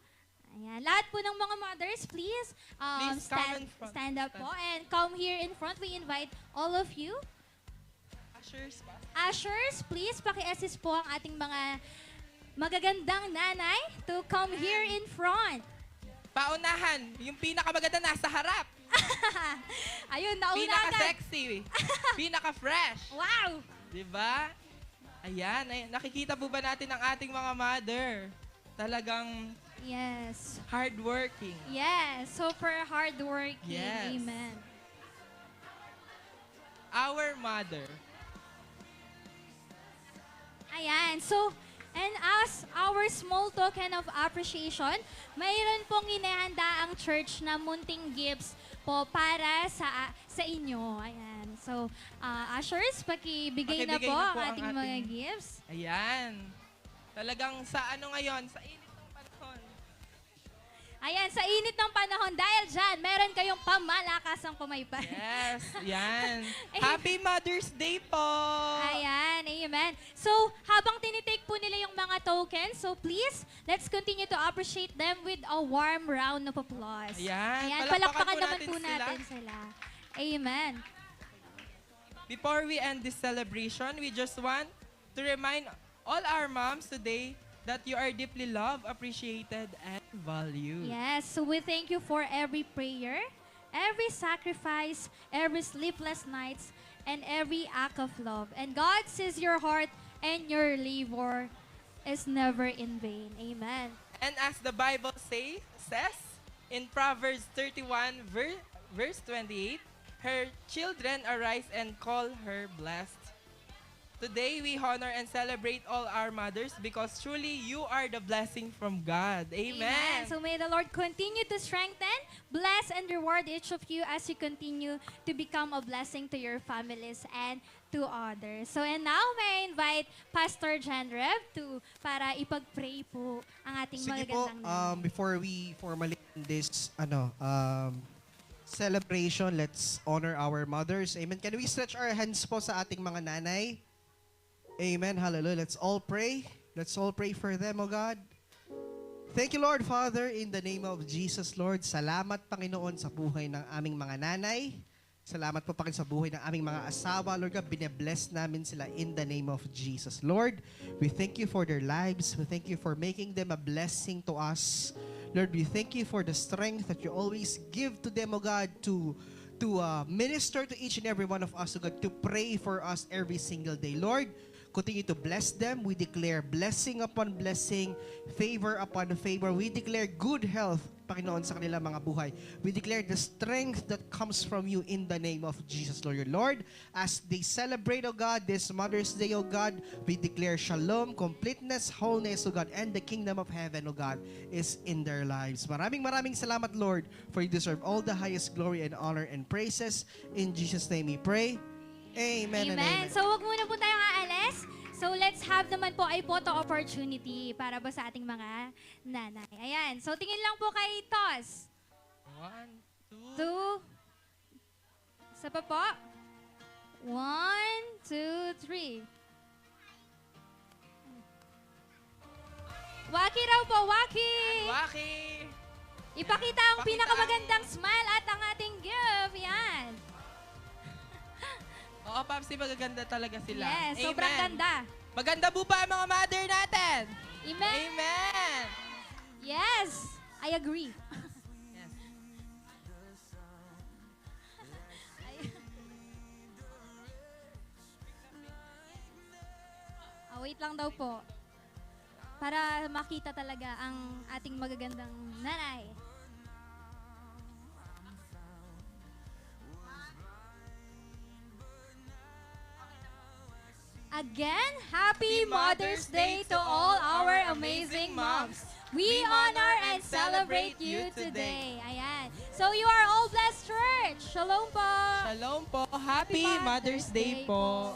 Ayan. Lahat po ng mga mothers, please, Please come in front. stand up po and come here in front. We invite all of you. Ushers pa. Ushers, please, paki-assist po ang ating mga magagandang nanay to come here in front. Paunahan, yung pinakamaganda nasa harap. Ayun, nauna agad. Pinaka-sexy. Pinaka-fresh. Wow! Diba? Ayan, nakikita po ba natin ang ating mga mother? Talagang Yes. hardworking. Yes, super hardworking. Yes. Amen. Our mother. Ayan. So, and as our small token of appreciation, mayroon pong inihanda ang church na munting gifts po para sa inyo. Ayan. So, ushers, pakibigay na Pakibigay po na ang po ang ating mga ating- gifts. Ayan. Talagang sa ngayon, sa init ng panahon. Ayan, sa init ng panahon, dahil dyan, meron kayong pamalakasang pumaypay. Yes, yan. Happy Mother's Day po! Ayan, amen. So, habang tinitake po nila yung mga tokens, so please, let's continue to appreciate them with a warm round of applause. Ayan, Ayan, palakpakan palakpakan po naman natin po sila. natin sila. Amen. Before we end this celebration, we just want to remind all our moms today that you are deeply loved, appreciated, and valued. Yes, so we thank you for every prayer, every sacrifice, every sleepless nights, and every act of love. And God sees your heart and your labor is never in vain. Amen. And as the Bible says in Proverbs 31 verse 28, her children arise and call her blessed. Today, we honor and celebrate all our mothers because truly you are the blessing from God. Amen. So may the Lord continue to strengthen, bless, and reward each of you as you continue to become a blessing to your families and to others. So and now, may I invite Pastor John Rev para ipag-pray po ang ating Sige po, magagandang nanay. before we formally end this celebration, let's honor our mothers. Amen. Can we stretch our hands po sa ating mga nanay? Amen. Hallelujah. Let's all pray. Let's all pray for them, O God. Thank you, Lord, Father, in the name of Jesus, Lord. Salamat, Panginoon, sa buhay ng aming mga nanay. Salamat po, Panginoon, sa buhay ng aming mga asawa. Lord God, bine-bless namin sila in the name of Jesus. Lord, we thank you for their lives. We thank you for making them a blessing to us. Lord, we thank you for the strength that you always give to them, O God, to minister to each and every one of us, O God, to pray for us every single day. Lord, continue to bless them. We declare blessing upon blessing, favor upon favor. We declare good health, Panginoon, sa kanilang mga buhay. We declare the strength that comes from you in the name of Jesus, Lord. Lord, as they celebrate, O God, this Mother's Day, O God, we declare shalom, completeness, wholeness, O God, and the kingdom of heaven, O God, is in their lives. Maraming salamat, Lord, for you deserve all the highest glory and honor and praises. In Jesus' name we pray. Amen and amen. So wag muna po tayong aalis. So let's have naman po ay photo opportunity para po sa ating mga nanay. Ayan. So tingin lang po kay Tos. 1, 2. Isa pa po. 1, 2, 3. Waki raw po, Waki! Waki! Ipakita ang Pakita pinakamagandang smile at ang ating gift. Yan. Oo, Papsi, magaganda talaga sila. Yes, sobrang Amen. ganda. Maganda po ba ang mga mother natin? Amen. Amen. Yes, I agree. Yes. Wait lang daw po. Para makita talaga ang ating magagandang nanay. Again, happy Mother's Day to all our amazing moms. We honor and celebrate you today. Ayan. So you are all blessed, church. Shalom po. Shalom po. Happy Mother's Day po.